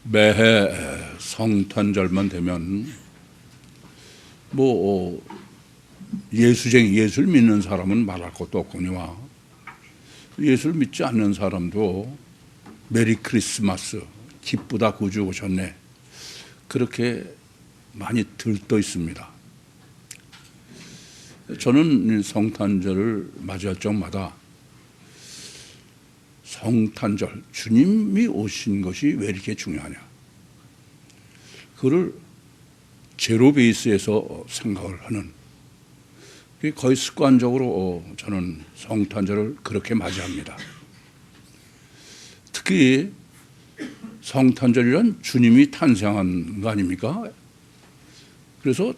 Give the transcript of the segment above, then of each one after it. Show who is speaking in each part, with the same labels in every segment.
Speaker 1: 매해 성탄절만 되면 예술 믿는 사람은 말할 것도 없거니와 예술 믿지 않는 사람도 메리 크리스마스, 기쁘다 구주 오셨네, 그렇게 많이 들떠 있습니다. 저는 성탄절을 맞이할 적마다 성탄절, 주님이 오신 것이 왜 이렇게 중요하냐, 그를 제로 베이스에서 생각을 하는, 거의 습관적으로 저는 성탄절을 그렇게 맞이합니다. 특히 성탄절이란 주님이 탄생한 거 아닙니까? 그래서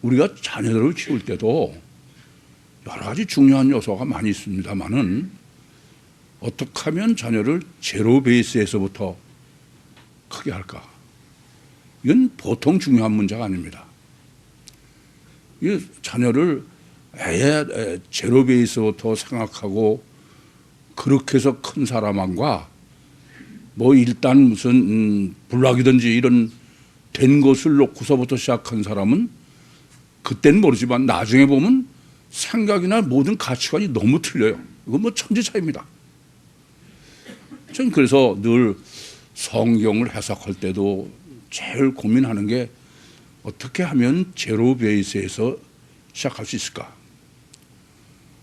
Speaker 1: 우리가 자녀들을 키울 때도 여러 가지 중요한 요소가 많이 있습니다만은 어떻게 하면 자녀를 제로 베이스에서부터 크게 할까? 이건 보통 중요한 문제가 아닙니다. 이 자녀를 아예 제로 베이스부터 생각하고 그렇게 해서 큰 사람과 일단 무슨 불락이든지 이런 된 것을 놓고서부터 시작한 사람은 그때는 모르지만 나중에 보면 생각이나 모든 가치관이 너무 틀려요. 이건 천지 차이입니다. 저는 그래서 늘 성경을 해석할 때도 제일 고민하는 게 어떻게 하면 제로 베이스에서 시작할 수 있을까?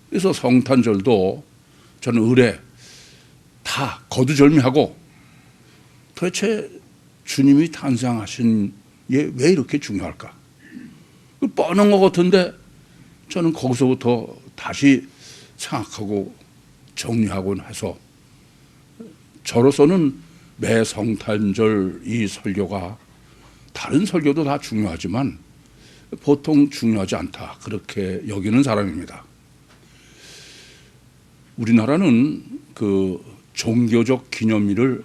Speaker 1: 그래서 성탄절도 저는 의뢰 다 거두절미하고 도대체 주님이 탄생하신 게 왜 이렇게 중요할까? 뻔한 것 같은데 저는 거기서부터 다시 생각하고 정리하곤 해서 저로서는 매 성탄절 이 설교가 다른 설교도 다 중요하지만 보통 중요하지 않다, 그렇게 여기는 사람입니다. 우리나라는 그 종교적 기념일을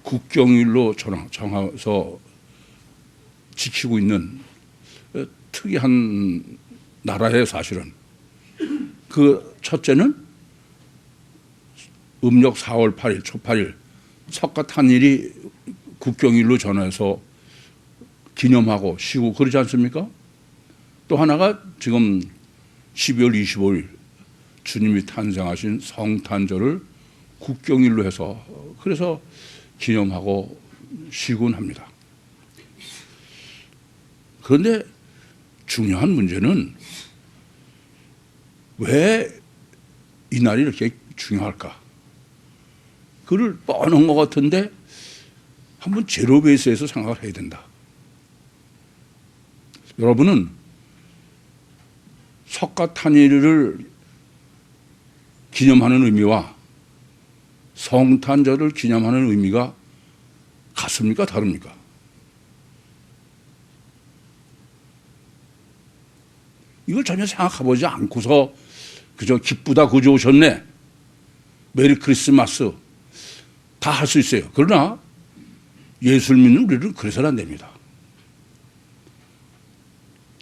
Speaker 1: 국경일로 정해서 지키고 있는 특이한 나라예요, 사실은. 그 첫째는 음력 4월 8일, 초 8일 석가탄일이 국경일로 전해서 기념하고 쉬고 그러지 않습니까? 또 하나가 지금 12월 25일 주님이 탄생하신 성탄절을 국경일로 해서 그래서 기념하고 쉬곤 합니다. 그런데 중요한 문제는 왜 이 날이 이렇게 중요할까? 그를 뻔한 것 같은데 한번 제로 베이스에서 생각을 해야 된다. 여러분은 석가탄일을 기념하는 의미와 성탄절을 기념하는 의미가 같습니까? 다릅니까? 이걸 전혀 생각해보지 않고서 그저 기쁘다 구주 오셨네, 메리 크리스마스 다 할 수 있어요. 그러나 예술 믿는 우리는 그래서는 안 됩니다.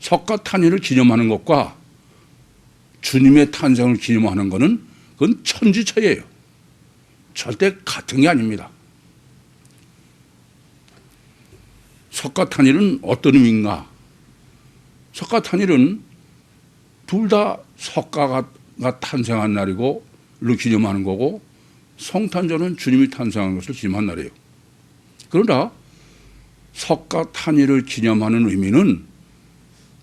Speaker 1: 석가탄일을 기념하는 것과 주님의 탄생을 기념하는 것은 그건 천지차이예요. 절대 같은 게 아닙니다. 석가탄일은 어떤 의미인가? 석가탄일은 둘 다 석가가 탄생한 날이고 를 기념하는 거고, 성탄절은 주님이 탄생한 것을 기념한 날이에요. 그러나 석가탄일을 기념하는 의미는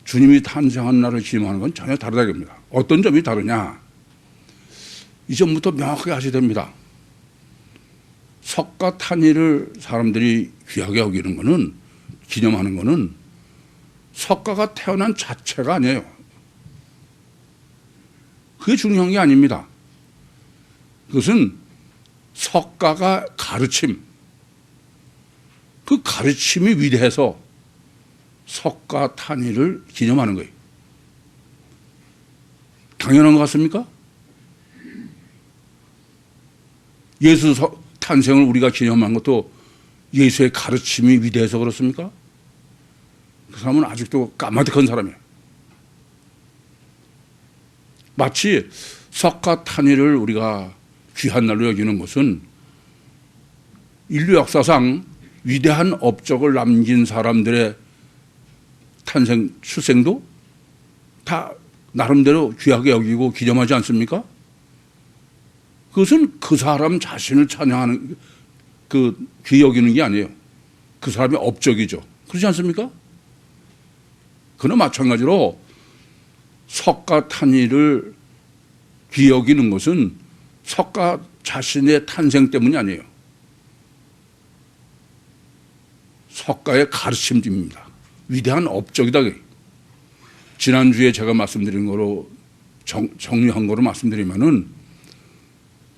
Speaker 1: 주님이 탄생한 날을 기념하는 건 전혀 다르다는 겁니다. 어떤 점이 다르냐? 이 점부터 명확하게 하셔야 됩니다. 석가탄일을 사람들이 귀하게 여기는 거는, 기념하는 거는 석가가 태어난 자체가 아니에요. 그게 중요한 게 아닙니다. 그것은 석가가 가르침, 그 가르침이 위대해서 석가탄일을 기념하는 거예요. 당연한 것 같습니까? 예수 탄생을 우리가 기념한 것도 예수의 가르침이 위대해서 그렇습니까? 그 사람은 아직도 까마득한 사람이에요. 마치 석가탄일을 우리가 귀한 날로 여기는 것은 인류 역사상 위대한 업적을 남긴 사람들의 탄생, 출생도 다 나름대로 귀하게 여기고 기념하지 않습니까? 그것은 그 사람 자신을 찬양하는, 귀히 여기는 게 아니에요. 그 사람의 업적이죠. 그렇지 않습니까? 그나 마찬가지로 석가 탄이를 귀히 여기는 것은 석가 자신의 탄생 때문이 아니에요. 석가의 가르침입니다. 위대한 업적이다. 지난주에 제가 말씀드린 거로 정리한 거로 말씀드리면은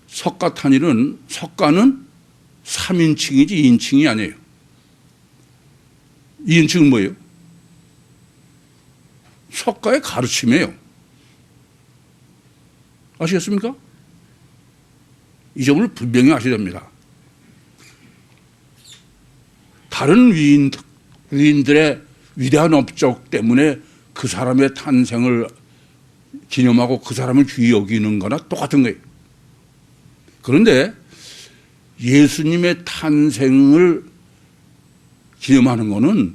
Speaker 1: 석가탄일은 석가는 3인칭이지 2인칭이 아니에요. 2인칭은 뭐예요? 석가의 가르침이에요. 아시겠습니까? 이 점을 분명히 아셔야 됩니다. 다른 위인들의 위대한 업적 때문에 그 사람의 탄생을 기념하고 그 사람을 귀히 여기는 거나 똑같은 거예요. 그런데 예수님의 탄생을 기념하는 거는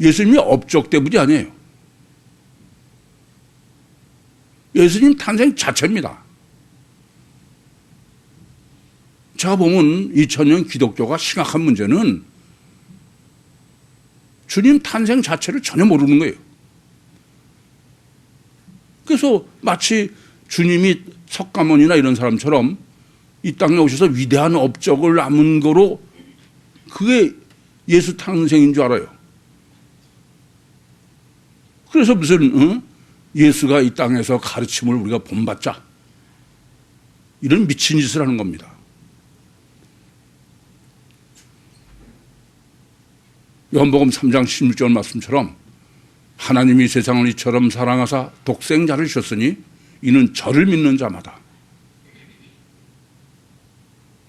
Speaker 1: 예수님의 업적 때문이 아니에요. 예수님 탄생 자체입니다. 제가 보면 2000년 기독교가 심각한 문제는 주님 탄생 자체를 전혀 모르는 거예요. 그래서 마치 주님이 석가모니나 이런 사람처럼 이 땅에 오셔서 위대한 업적을 남은 거로 그게 예수 탄생인 줄 알아요. 그래서 무슨 예수가 이 땅에서 가르침을 우리가 본받자 이런 미친 짓을 하는 겁니다. 요한복음 3장 16절 말씀처럼 하나님이 세상을 이처럼 사랑하사 독생자를 주셨으니 이는 저를 믿는 자마다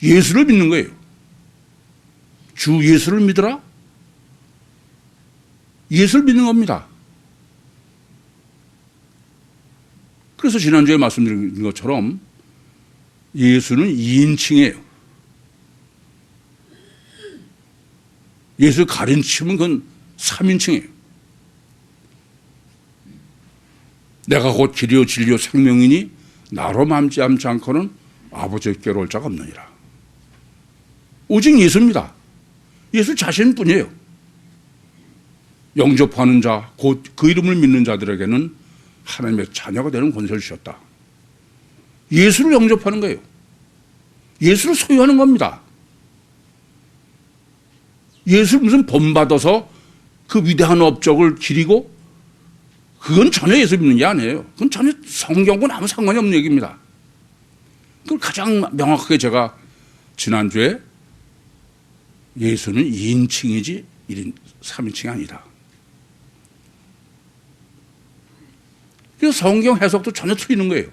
Speaker 1: 예수를 믿는 거예요. 주 예수를 믿으라? 예수를 믿는 겁니다. 그래서 지난주에 말씀드린 것처럼 예수는 2인칭이에요. 예수 가르침은 그건 3인칭이에요. 내가 곧 길이요 진리요 생명이니 나로 맘지않지 않고는 아버지께로 올 자가 없느니라. 오직 예수입니다. 예수 자신뿐이에요. 영접하는 자, 곧 그 이름을 믿는 자들에게는 하나님의 자녀가 되는 권세를 주셨다. 예수를 영접하는 거예요. 예수를 소유하는 겁니다. 예수를 무슨 본받아서 그 위대한 업적을 기리고 그건 전혀 예수 믿는 게 아니에요. 그건 전혀 성경과는 아무 상관이 없는 얘기입니다. 그걸 가장 명확하게 제가 지난주에 예수는 2인칭이지 3인칭이 아니다. 그래서 성경 해석도 전혀 틀리는 거예요.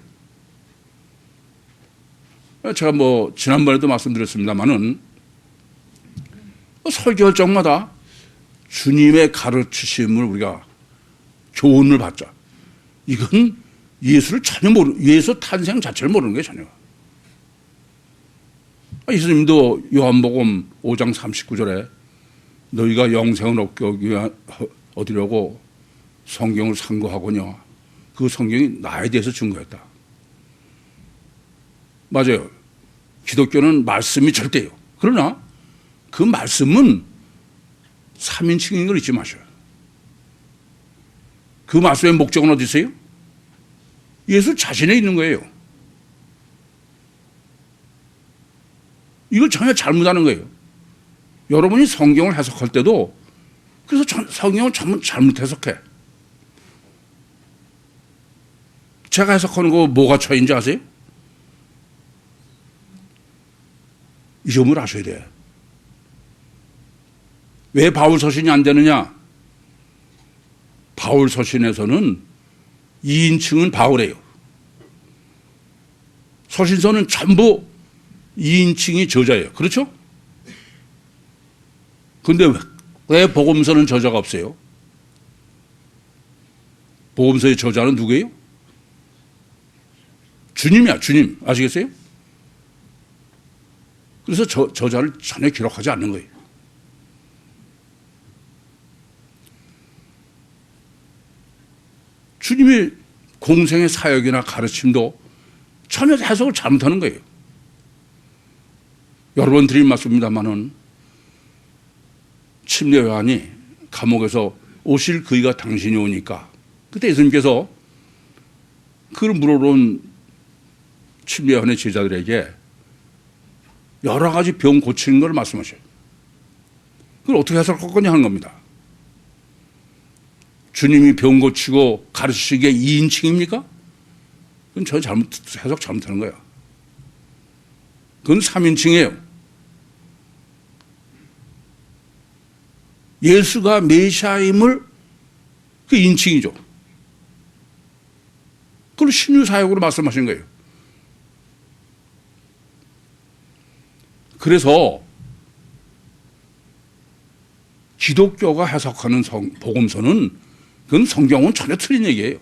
Speaker 1: 제가 지난번에도 말씀드렸습니다만은 설교할 적마다 주님의 가르치심을 우리가 교훈을 받자. 이건 예수를 전혀 예수 탄생 자체를 모르는 거예요, 전혀. 예수님도 요한복음 5장 39절에 너희가 영생을 얻으려고 성경을 상고하거냐. 그 성경이 나에 대해서 증거했다. 맞아요. 기독교는 말씀이 절대예요. 그러나 그 말씀은 3인칭인 걸 잊지 마셔요. 그 말씀의 목적은 어디 있어요? 예수 자신에 있는 거예요. 이걸 전혀 잘못하는 거예요. 여러분이 성경을 해석할 때도 그래서 성경을 잘못 해석해. 제가 해석하는 거 뭐가 차이인지 아세요? 이 점을 아셔야 돼. 왜 바울 서신이 안 되느냐? 바울 서신에서는 2인칭은 바울이에요. 서신서는 전부 2인칭이 저자예요. 그렇죠? 근데 왜 복음서는 저자가 없어요? 복음서의 저자는 누구예요? 주님이야, 주님. 아시겠어요? 그래서 저자를 전혀 기록하지 않는 거예요. 주님의 공생의 사역이나 가르침도 전혀 해석을 잘못하는 거예요. 여러 번 드린 말씀입니다마는 침례 요한이 감옥에서 오실 그이가 당신이 오니까 그때 예수님께서 그를 물어본 침례 요한의 제자들에게 여러 가지 병 고치는 걸 말씀하셔요. 그걸 어떻게 해석할 거냐 하는 겁니다. 주님이 병 고치고 가르치시기에 2인칭입니까? 그건 전혀 해석 잘못하는 거야. 그건 3인칭이에요. 예수가 메시아임을 그 인칭이죠. 그걸 신유사역으로 말씀하신 거예요. 그래서 기독교가 해석하는 복음서는 그건 성경은 전혀 틀린 얘기예요.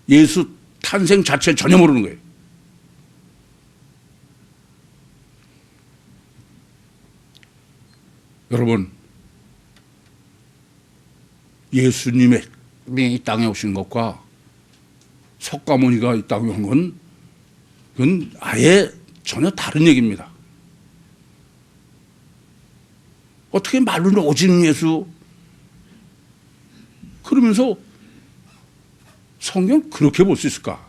Speaker 1: 예수 탄생 자체를 전혀 모르는 거예요. 여러분, 예수님이 이 땅에 오신 것과 석가모니가 이 땅에 온 건 그건 아예 전혀 다른 얘기입니다. 어떻게 말로는 오직 예수 그러면서 성경 그렇게 볼 수 있을까?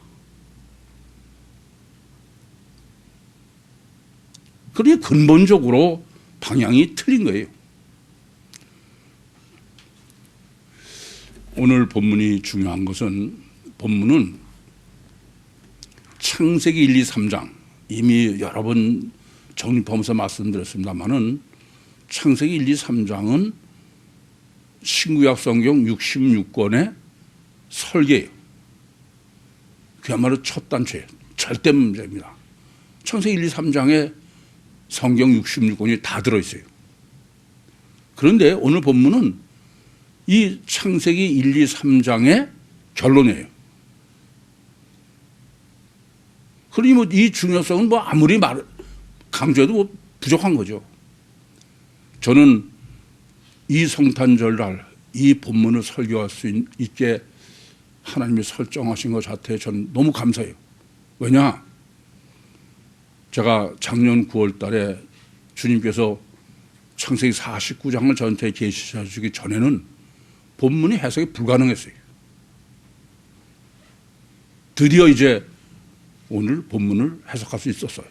Speaker 1: 그러니 근본적으로 방향이 틀린 거예요. 오늘 본문이 중요한 것은 본문은 창세기 1, 2, 3장 이미 여러 번 정립하면서 말씀드렸습니다마는 창세기 1, 2, 3장은 신구약 성경 66권의 설계예요. 그야말로 첫 단추예요. 절대 문제입니다. 창세기 1, 2, 3장에 성경 66권이 다 들어있어요. 그런데 오늘 본문은 이 창세기 1, 2, 3장의 결론이에요. 그러니 뭐 이 중요성은 뭐 아무리 강조해도 뭐 부족한 거죠. 저는 이 성탄절날 이 본문을 설교할 수 있게 하나님이 설정하신 것 자체에 저는 너무 감사해요. 왜냐? 제가 작년 9월 달에 주님께서 창세기 49장을 저한테 계시해 주기 전에는 본문이 해석이 불가능했어요. 드디어 이제 오늘 본문을 해석할 수 있었어요.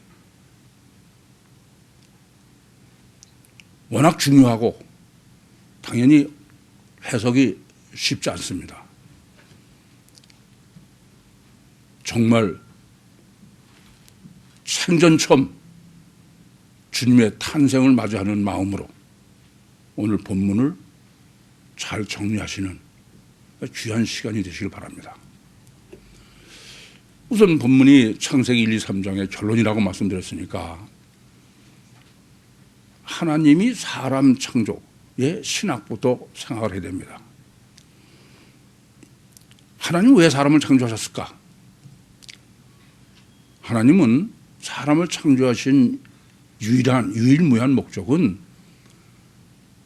Speaker 1: 워낙 중요하고 당연히 해석이 쉽지 않습니다. 정말 생전 처음 주님의 탄생을 맞이하는 마음으로 오늘 본문을 잘 정리하시는 귀한 시간이 되시길 바랍니다. 우선 본문이 창세기 1, 2, 3장의 결론이라고 말씀드렸으니까 하나님이 사람 창조의 신학부터 생각을 해야 됩니다. 하나님은 왜 사람을 창조하셨을까? 하나님은 사람을 창조하신 유일무이한 목적은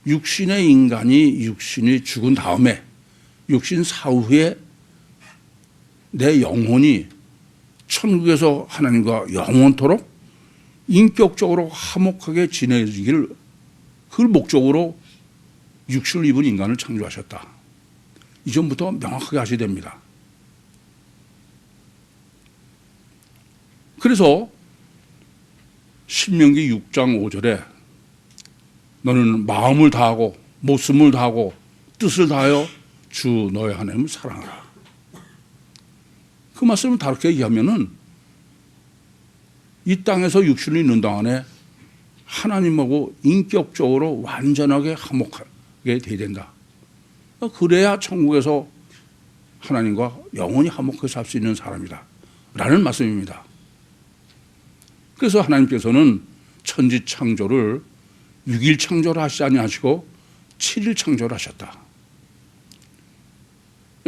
Speaker 1: 육신의 인간이 육신이 죽은 다음에 육신 사후에 내 영혼이 천국에서 하나님과 영원토록 인격적으로 화목하게 지내기를 그 목적으로 육신을 입은 인간을 창조하셨다. 이전부터 명확하게 하셔야 됩니다. 그래서 신명기 6장 5절에 너는 마음을 다하고 목숨을 다하고 뜻을 다하여 주 너의 하나님을 사랑하라. 그 말씀을 다르게 얘기하면은 이 땅에서 육신을 있는 동안에 하나님하고 인격적으로 완전하게 화목하게 돼야 된다. 그래야 천국에서 하나님과 영원히 화목하게 살 수 있는 사람이다 라는 말씀입니다. 그래서 하나님께서는 천지 창조를 6일 창조를 하시지 아니하시고 7일 창조를 하셨다.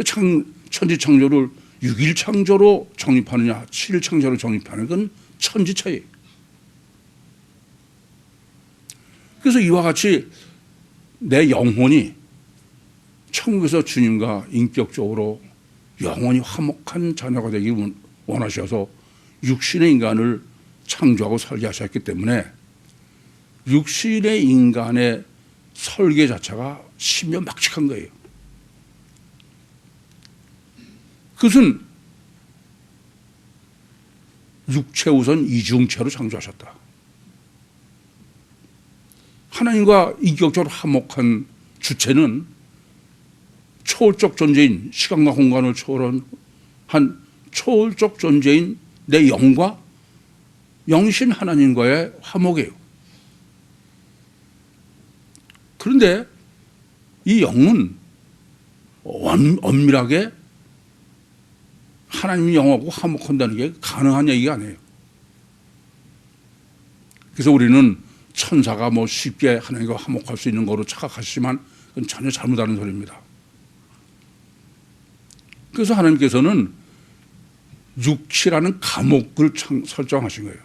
Speaker 1: 천지 창조를 6일 창조로 정립하느냐 7일 창조로 정립하는 건 천지 차이. 그래서 이와 같이 내 영혼이 천국에서 주님과 인격적으로 영원히 화목한 자녀가 되기 원하셔서 육신의 인간을 창조하고 설계하셨기 때문에 육신의 인간의 설계 자체가 신묘막측한 거예요. 그것은 육체 우선 이중체로 창조하셨다. 하나님과 인격적으로 화목한 주체는 초월적 존재인, 시간과 공간을 초월한 초월적 존재인 내 영과 영신 하나님과의 화목이에요. 그런데 이 영은 엄밀하게 하나님 영하고 화목한다는 게 가능한 얘기가 아니에요. 그래서 우리는 천사가 뭐 쉽게 하나님과 화목할 수 있는 거로 착각하시지만 그건 전혀 잘못하는 소리입니다. 그래서 하나님께서는 육치라는 감옥을 설정하신 거예요.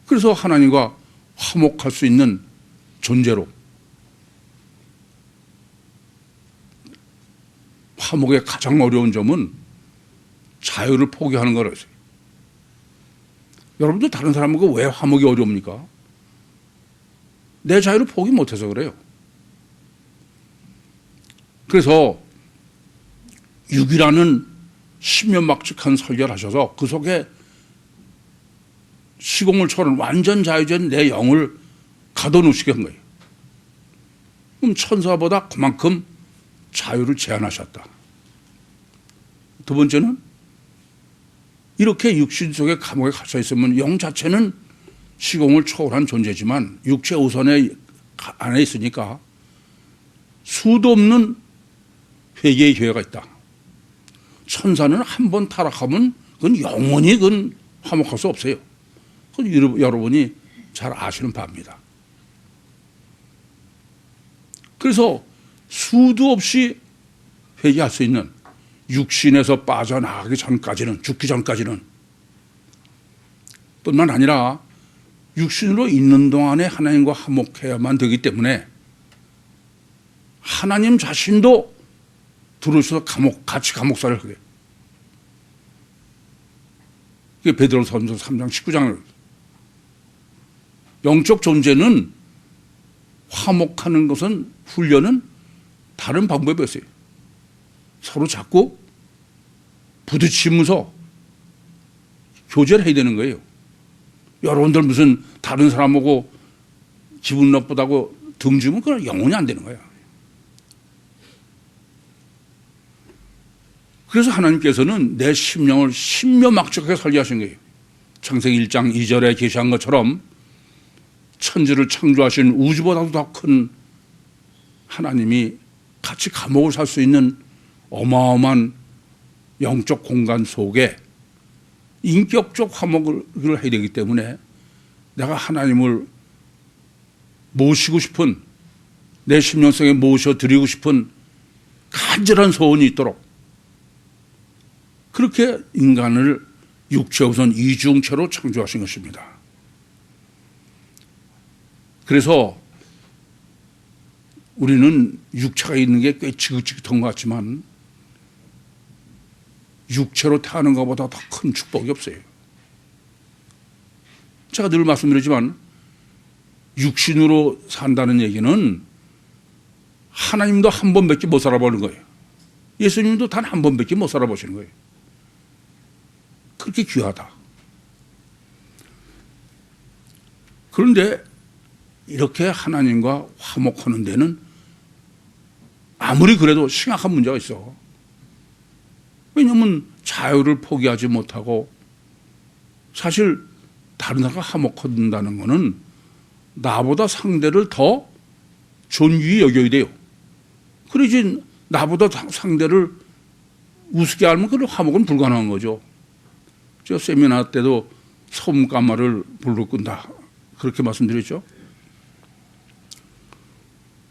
Speaker 1: 그래서 하나님과 화목할 수 있는 존재로 화목의 가장 어려운 점은 자유를 포기하는 거라서요. 여러분도 다른 사람하고 왜 화목이 어려웁니까? 내 자유를 포기 못해서 그래요. 그래서 육이라는 신묘막측한 설계를 하셔서 그 속에 시공을 초월한 완전 자유된 내 영을 가둬놓으시게 한 거예요. 그럼 천사보다 그만큼 자유를 제한하셨다. 두 번째는 이렇게 육신 속에 감옥에 갇혀 있으면 영 자체는 시공을 초월한 존재지만 육체 우선에 안에 있으니까 수도 없는 회개의 기회가 있다. 천사는 한 번 타락하면 그건 영원히 그건 화목할 수 없어요. 그건 여러분이 잘 아시는 바입니다. 그래서 수도 없이 회개할 수 있는 육신에서 빠져나가기 전까지는, 죽기 전까지는 뿐만 아니라 육신으로 있는 동안에 하나님과 화목해야만 되기 때문에 하나님 자신도 들어오셔서 같이 감옥살을 하게. 그게 베드로전서 3장 19장을. 영적 존재는 화목하는 것은 훈련은 다른 방법이 없어요. 서로 자꾸 부딪히면서 교제를 해야 되는 거예요. 여러분들 무슨 다른 사람하고 기분 나쁘다고 등지면 그건 영원히 안 되는 거야. 그래서 하나님께서는 내 심령을 신묘막측하게 설계하신 거예요. 창세기 1장 2절에 계시한 것처럼 천지를 창조하신 우주보다도 더 큰 하나님이 같이 감옥을 살 수 있는 어마어마한 영적 공간 속에 인격적 화목을 해야 되기 때문에 내가 하나님을 모시고 싶은, 내 심령 속에 모셔드리고 싶은 간절한 소원이 있도록 그렇게 인간을 육체 우선 이중체로 창조하신 것입니다. 그래서 우리는 육체가 있는 게 꽤 지긋지긋한 것 같지만 육체로 태어나는 것보다 더 큰 축복이 없어요. 제가 늘 말씀드리지만 육신으로 산다는 얘기는 하나님도 한 번밖에 못 살아보는 거예요. 예수님도 단 한 번밖에 못 살아보시는 거예요. 그렇게 귀하다. 그런데 이렇게 하나님과 화목하는 데는 아무리 그래도 심각한 문제가 있어. 왜냐하면 자유를 포기하지 못하고 사실 다른 사람과 화목한다는 것은 나보다 상대를 더 존귀히 여겨야 돼요. 그러지 나보다 상대를 우습게 알면 그 화목은 불가능한 거죠. 저 세미나 때도 섬까마를 불로 끈다 그렇게 말씀드렸죠.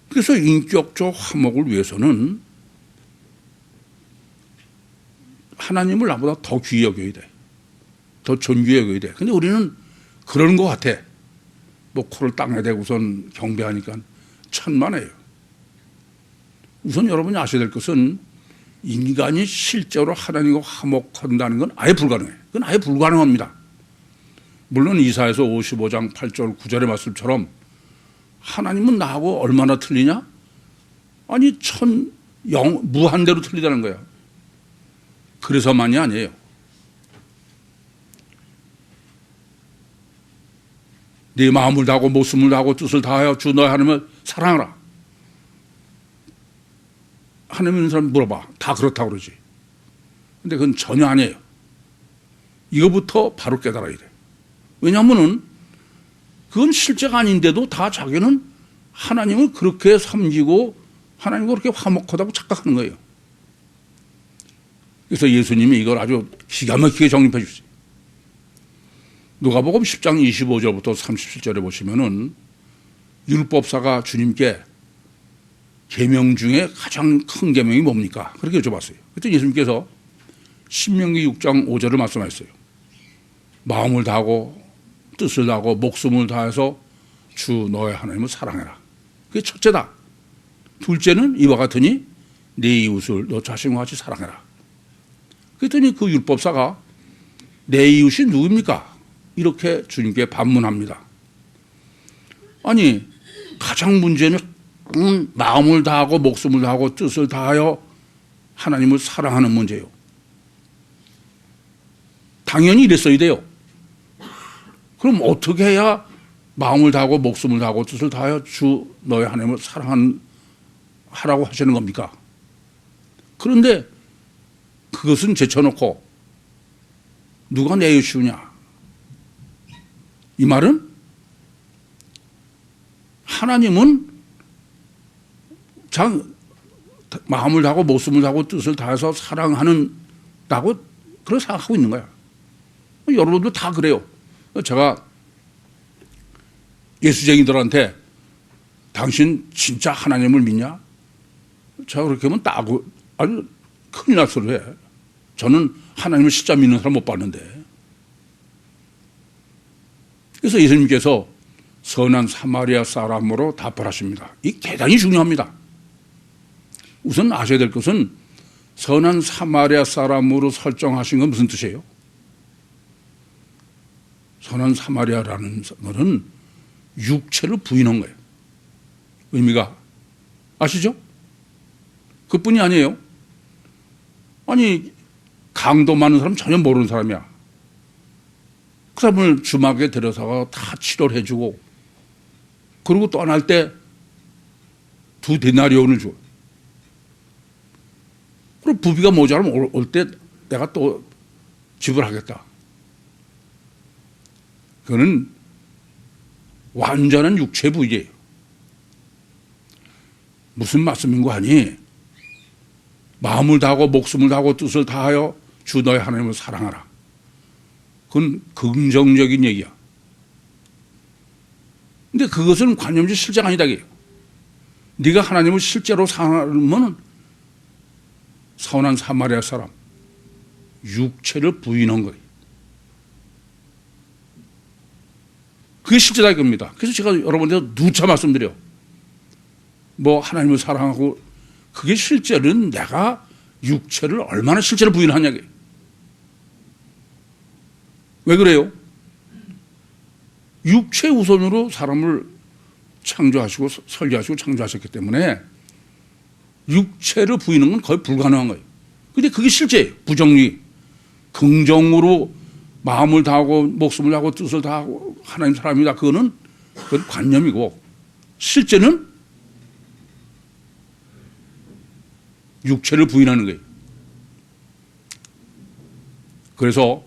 Speaker 1: 그래서 인격적 화목을 위해서는 하나님을 나보다 더 귀히 여겨야 돼. 더 존귀히 여겨야 돼. 근데 우리는 그러는 것 같아. 뭐 코를 땅에 대고선 경배하니까 천만에요. 우선 여러분이 아셔야 될 것은 인간이 실제로 하나님과 화목한다는 건 아예 불가능해요. 그건 아예 불가능합니다. 물론 이사야서 55장 8절 9절의 말씀처럼 하나님은 나하고 얼마나 틀리냐? 아니 무한대로 틀리다는 거야. 그래서만이 아니에요. 네 마음을 다하고 목숨을 다하고 뜻을 다하여 주 너의 하나님을 사랑하라. 하나님 있는 사람 물어봐. 다 그렇다고 그러지. 근데 그건 전혀 아니에요. 이거부터 바로 깨달아야 돼. 왜냐하면은 그건 실제가 아닌데도 다 자기는 하나님을 그렇게 섬기고 하나님과 그렇게 화목하다고 착각하는 거예요. 그래서 예수님이 이걸 아주 기가 막히게 정립해 주세요. 누가복음 10장 25절부터 37절에 보시면은 율법사가 주님께 계명 중에 가장 큰 계명이 뭡니까? 그렇게 여쭤봤어요. 그때 예수님께서 신명기 6장 5절을 말씀하셨어요. 마음을 다하고 뜻을 다하고 목숨을 다해서 주 너의 하나님을 사랑해라. 그게 첫째다. 둘째는 이와 같으니 네 이웃을 너 자신과 같이 사랑해라. 그랬더니 그 율법사가 내 이웃이 누굽니까? 이렇게 주님께 반문합니다. 아니 가장 문제는 마음을 다하고 목숨을 다하고 뜻을 다하여 하나님을 사랑하는 문제예요. 당연히 이랬어야 돼요. 그럼 어떻게 해야 마음을 다하고 목숨을 다하고 뜻을 다하여 주 너의 하나님을 사랑하라고 하시는 겁니까? 그런데 그것은 제쳐놓고 누가 내 이웃이냐? 이 말은 하나님은 마음을 다하고 목숨을 다하고 뜻을 다해서 사랑하는다고 그렇게 생각하고 있는 거야. 여러분도 다 그래요. 제가 예수쟁이들한테 당신 진짜 하나님을 믿냐? 제가 그렇게 하면 아주 큰일 날 소리 해. 저는 하나님을 진짜 믿는 사람 못 봤는데. 그래서 예수님께서 선한 사마리아 사람으로 답변하십니다. 이 대단히 중요합니다. 우선 아셔야 될 것은 선한 사마리아 사람으로 설정하신 건 무슨 뜻이에요? 선한 사마리아라는 것은 육체를 부인한 거예요. 의미가 아시죠? 그뿐이 아니에요. 아니 강도 많은 사람 전혀 모르는 사람이야. 그 사람을 주막에 데려다가 다 치료를 해주고 그리고 떠날 때 2데나리온을 줘. 그리고 부비가 모자라면 올 때 내가 또 지불하겠다. 그거는 완전한 육체 부위예요. 무슨 말씀인고 하니 마음을 다하고 목숨을 다하고 뜻을 다하여 주 너의 하나님을 사랑하라. 그건 긍정적인 얘기야. 근데 그것은 관념지 실제가 아니다. 네가 하나님을 실제로 사랑하면 선한 사마리아 사람 육체를 부인한 거예요. 그게 실제다 이겁니다. 그래서 제가 여러분한테 누차 말씀드려. 뭐 하나님을 사랑하고 그게 실제는 내가 육체를 얼마나 실제로 부인하냐고. 왜 그래요? 육체 우선으로 사람을 창조하시고 설계하시고 창조하셨기 때문에 육체를 부인하는 건 거의 불가능한 거예요. 근데 그게 실제예요. 부정리. 긍정으로 마음을 다하고 목숨을 다하고 뜻을 다하고 하나님 사람이다. 그건 관념이고 실제는 육체를 부인하는 거예요. 그래서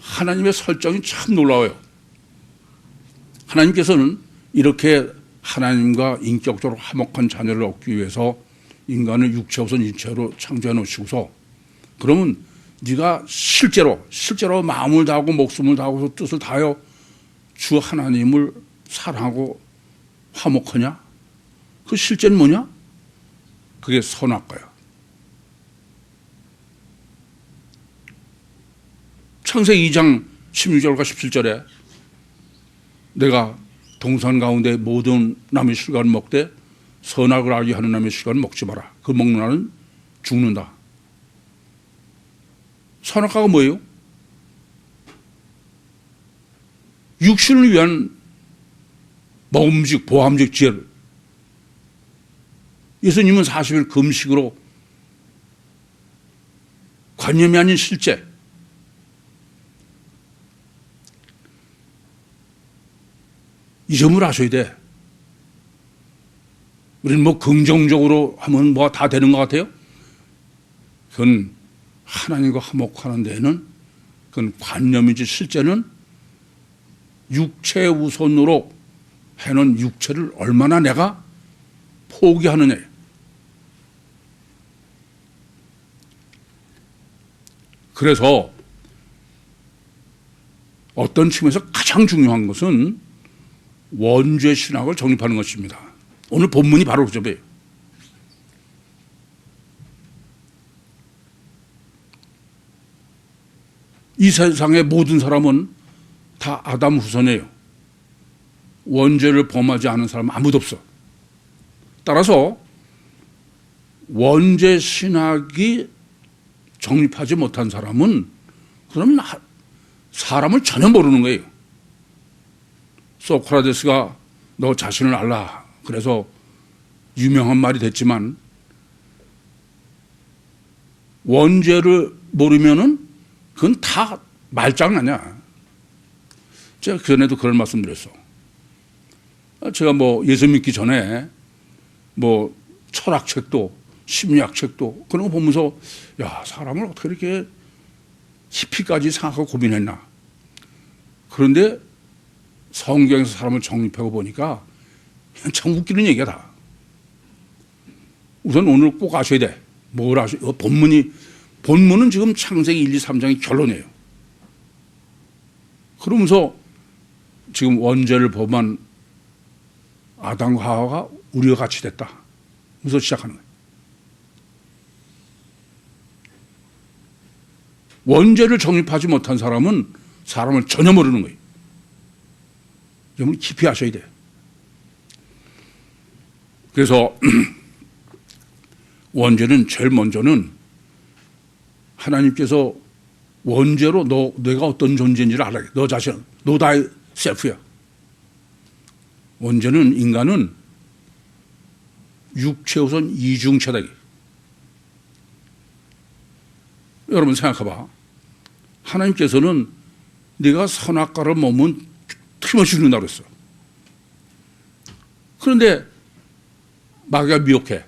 Speaker 1: 하나님의 설정이 참 놀라워요. 하나님께서는 이렇게 하나님과 인격적으로 화목한 자녀를 얻기 위해서 인간을 육체 우선 인체로 창조해 놓으시고서 그러면 네가 실제로 마음을 다하고 목숨을 다하고 뜻을 다하여 주 하나님을 사랑하고 화목하냐? 그 실제는 뭐냐? 그게 선악과야. 창세기 2장 16절과 17절에 내가 동산 가운데 모든 남의 실과를 먹되 선악을 알게 하는 남의 실과는 먹지 마라. 그 먹는 나는 죽는다. 선악과가 뭐예요? 육신을 위한 먹음직, 보함직 지혜를 예수님은 40일 금식으로 관념이 아닌 실제 이 점을 아셔야 돼. 우리는 뭐 긍정적으로 하면 뭐 다 되는 것 같아요? 그건 하나님과 화목하는 데에는 그건 관념이지 실제는 육체 우선으로 해놓은 육체를 얼마나 내가 포기하느냐. 그래서 어떤 측면에서 가장 중요한 것은 원죄 신학을 정립하는 것입니다. 오늘 본문이 바로 그 점이에요. 이 세상의 모든 사람은 다 아담 후손이에요. 원죄를 범하지 않은 사람은 아무도 없어. 따라서 원죄 신학이 정립하지 못한 사람은 그러면 사람을 전혀 모르는 거예요. 소크라테스가 너 자신을 알라. 그래서 유명한 말이 됐지만 원죄를 모르면은 그건 다 말장 아니야. 제가 그전에도 그런 말씀 드렸어. 제가 뭐 예수 믿기 전에 뭐 철학책도 심리학책도 그런 거 보면서 야, 사람을 어떻게 이렇게 깊이까지 생각하고 고민했나. 그런데 성경에서 사람을 정립하고 보니까 참 웃기는 얘기야 다. 우선 오늘 꼭 아셔야 돼. 뭘 아셔야 돼? 본문은 지금 창세기 1, 2, 3장이 결론이에요. 그러면서 지금 원죄를 범한 아담과 하와가 우리와 같이 됐다. 무서 시작하는 거예요. 원죄를 정립하지 못한 사람은 사람을 전혀 모르는 거예요. 좀 깊이 하셔야 돼요. 그래서 원죄는 제일 먼저는 하나님께서 원죄로 내가 어떤 존재인지를 알아야 돼. 너 자신, 너 다이 셀프야. 원죄는 인간은 육체 우선 이중체다. 여러분 생각해봐. 하나님께서는 네가 선악과를 먹으면 틀림없이 죽는다고 그랬어. 그런데 마귀가 미혹해.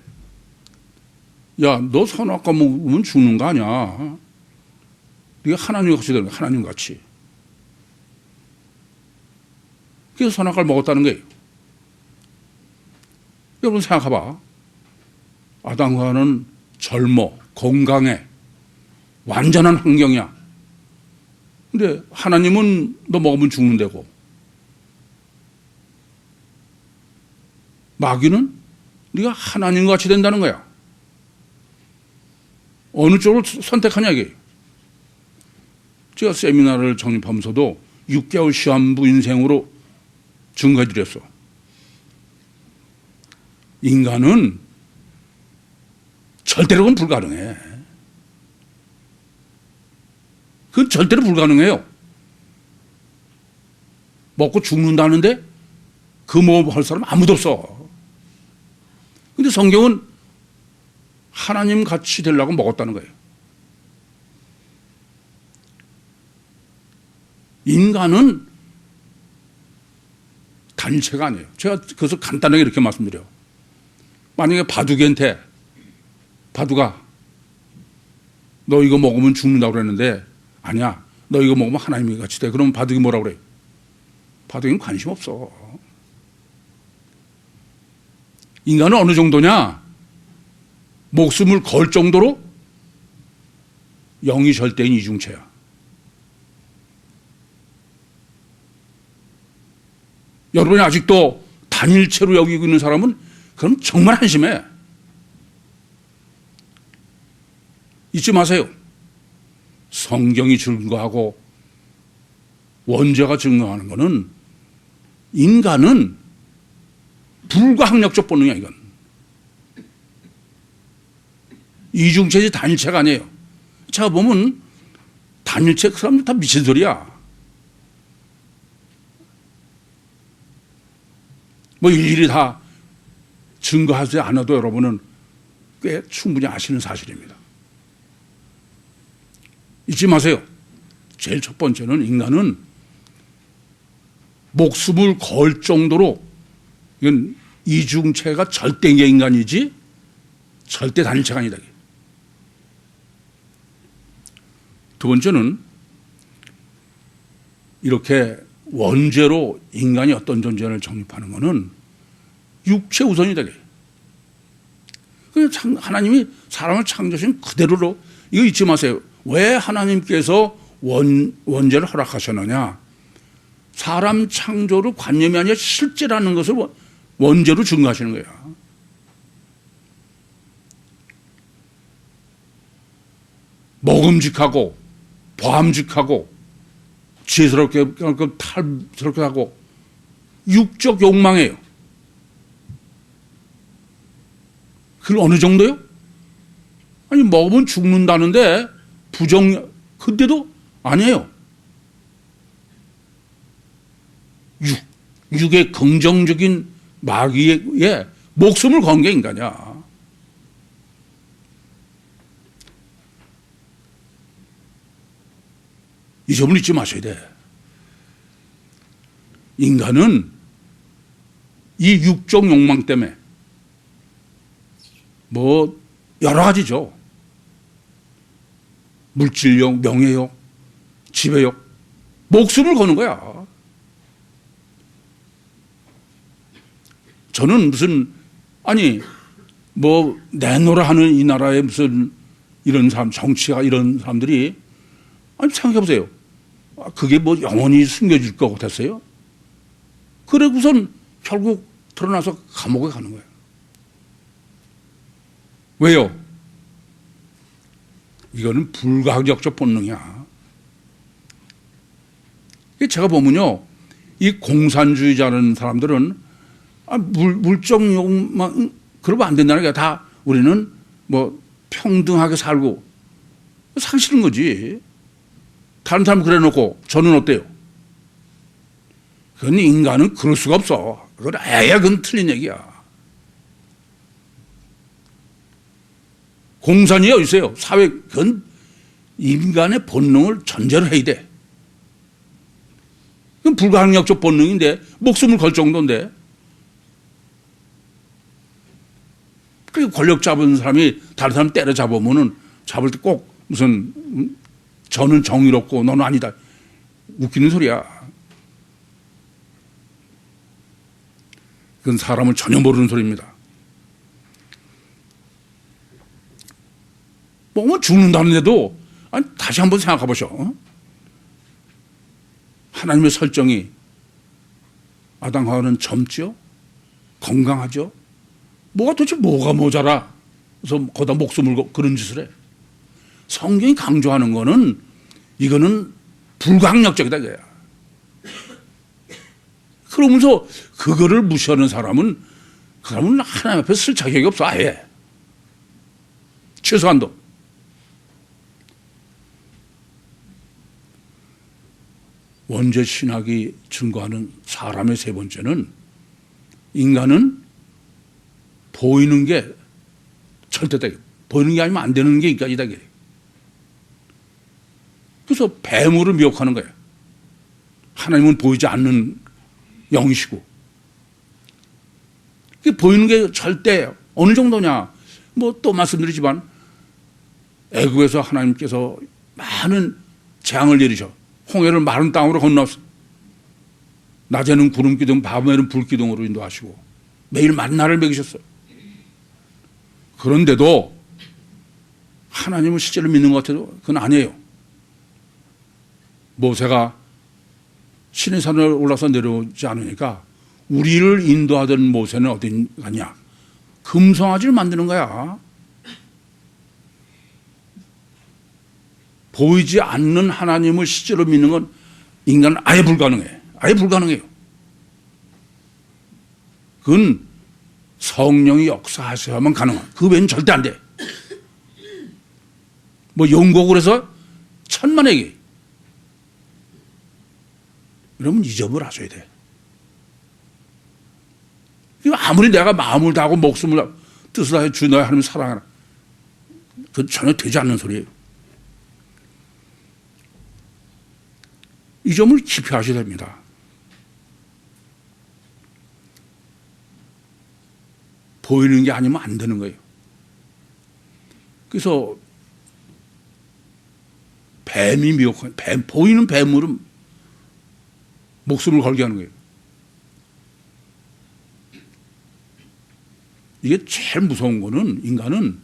Speaker 1: 야, 너 선악과 먹으면 죽는 거 아니야. 네가 하나님같이 되는 거야. 하나님같이. 그래서 선악과를 먹었다는 거예요. 여러분 생각해봐. 아담과는 젊어, 건강해, 완전한 환경이야. 근데 하나님은 너 먹으면 죽는 데고 마귀는 네가 하나님과 같이 된다는 거야. 어느 쪽을 선택하냐 이게. 제가 세미나를 정립하면서도 6개월 시한부 인생으로 증거해드렸어. 인간은 절대로는 불가능해. 그건 절대로 불가능해요. 먹고 죽는다는데 그 모험할 사람 아무도 없어. 근데 성경은 하나님 같이 되려고 먹었다는 거예요. 인간은 단체가 아니에요. 제가 그래서 간단하게 이렇게 말씀드려요. 만약에 바둑이한테 바둑아 너 이거 먹으면 죽는다고 그랬는데 아니야. 너 이거 먹으면 하나님이 같이 돼. 그러면 바둑이 뭐라고 그래? 바둑이는 관심 없어. 인간은 어느 정도냐? 목숨을 걸 정도로 영이 절대인 이중체야. 여러분이 아직도 단일체로 여기고 있는 사람은 그럼 정말 한심해. 잊지 마세요. 성경이 증거하고 원죄가 증거하는 것은 인간은 불가항력적 본능이야, 이건. 이중체지 단일체가 아니에요. 자, 보면 단일체 그 사람들 다 미친 소리야. 뭐 일일이 다 증거하지 않아도 여러분은 꽤 충분히 아시는 사실입니다. 잊지 마세요. 제일 첫 번째는 인간은 목숨을 걸 정도로 이건 이중체가 절대의 인간이지 절대 단일체가 아니다. 두 번째는 이렇게 원죄로 인간이 어떤 존재를 정립하는 것은 육체 우선이다. 하나님이 사람을 창조하신 그대로로 이거 잊지 마세요. 왜 하나님께서 원죄를 허락하셨느냐? 사람 창조로 관념이 아니라 실제라는 것을 원죄로 증거하시는 거야. 먹음직하고 보함직하고 지혜스럽게 탈스럽게 하고 육적 욕망이에요. 그걸 어느 정도요? 아니 먹으면 죽는다는데 근데도 아니에요. 육의 긍정적인 마귀에 목숨을 건 게 인간이야. 이 점을 잊지 마셔야 돼. 인간은 이 육적 욕망 때문에 뭐 여러 가지죠. 물질욕, 명예욕, 지배욕, 목숨을 거는 거야. 저는 뭐 내노라 하는 이 나라에 무슨 이런 사람, 정치가 이런 사람들이 생각해 보세요. 그게 뭐 영원히 숨겨질 것 같았어요? 그래고선 결국 드러나서 감옥에 가는 거예요. 왜요? 이거는 불가항력적 본능이야. 제가 보면요, 이 공산주의자라는 사람들은 물적 욕망 그러면 안 된다는 게 다 우리는 뭐 평등하게 살고 사실은 거지. 다른 사람 그래 놓고 저는 어때요? 그건 인간은 그럴 수가 없어. 그건 틀린 얘기야. 공산이 어디 있어요? 그건 인간의 본능을 전제로 해야 돼. 그건 불가항력적 본능인데 목숨을 걸 정도인데 그 권력 잡은 사람이 다른 사람 때려잡으면은 잡을 때 꼭 무슨 저는 정의롭고 너는 아니다. 웃기는 소리야. 그건 사람을 전혀 모르는 소리입니다. 뭐 죽는다는데도 다시 한번 생각해 보셔. 하나님의 설정이 아담 하와는 젊죠? 건강하죠? 도대체 뭐가 모자라? 그래서 거기다 목숨을 걸고 그런 짓을 해. 성경이 강조하는 거는 이거는 불가항력적이다 이거야. 그러면서 그거를 무시하는 사람은 그 사람은 하나님 앞에 쓸 자격이 없어 아예. 최소한도. 원죄 신학이 증거하는 사람의 세 번째는 인간은 보이는 게 절대다. 보이는 게 아니면 안 되는 게 인간이다. 그래서 뱀을 미혹하는 거예요. 하나님은 보이지 않는 영이시고. 보이는 게 절대 어느 정도냐. 뭐 또 말씀드리지만 애국에서 하나님께서 많은 재앙을 내리셔. 홍해를 마른 땅으로 건넜어. 낮에는 구름 기둥, 밤에는 불 기둥으로 인도하시고 매일 만나를 먹이셨어요. 그런데도 하나님을 실제로 믿는 것 같아도 그건 아니에요. 모세가 신의 산을 올라서 내려오지 않으니까 우리를 인도하던 모세는 어디 갔냐? 금송아지를 만드는 거야. 보이지 않는 하나님을 실제로 믿는 건 인간은 아예 불가능해. 아예 불가능해요. 그건 성령이 역사하셔야만 가능한. 그 외에는 절대 안 돼. 뭐 영국을 해서 천만에게. 그러면 이 점을 아셔야 돼. 아무리 내가 마음을 다하고 목숨을 다하고 뜻을 다해 주 너의 하나님 사랑하라. 그건 전혀 되지 않는 소리예요. 이 점을 깊이 아셔야 됩니다. 보이는 게 아니면 안 되는 거예요. 그래서 뱀이 미혹한, 보이는 뱀으로 목숨을 걸게 하는 거예요. 이게 제일 무서운 거는 인간은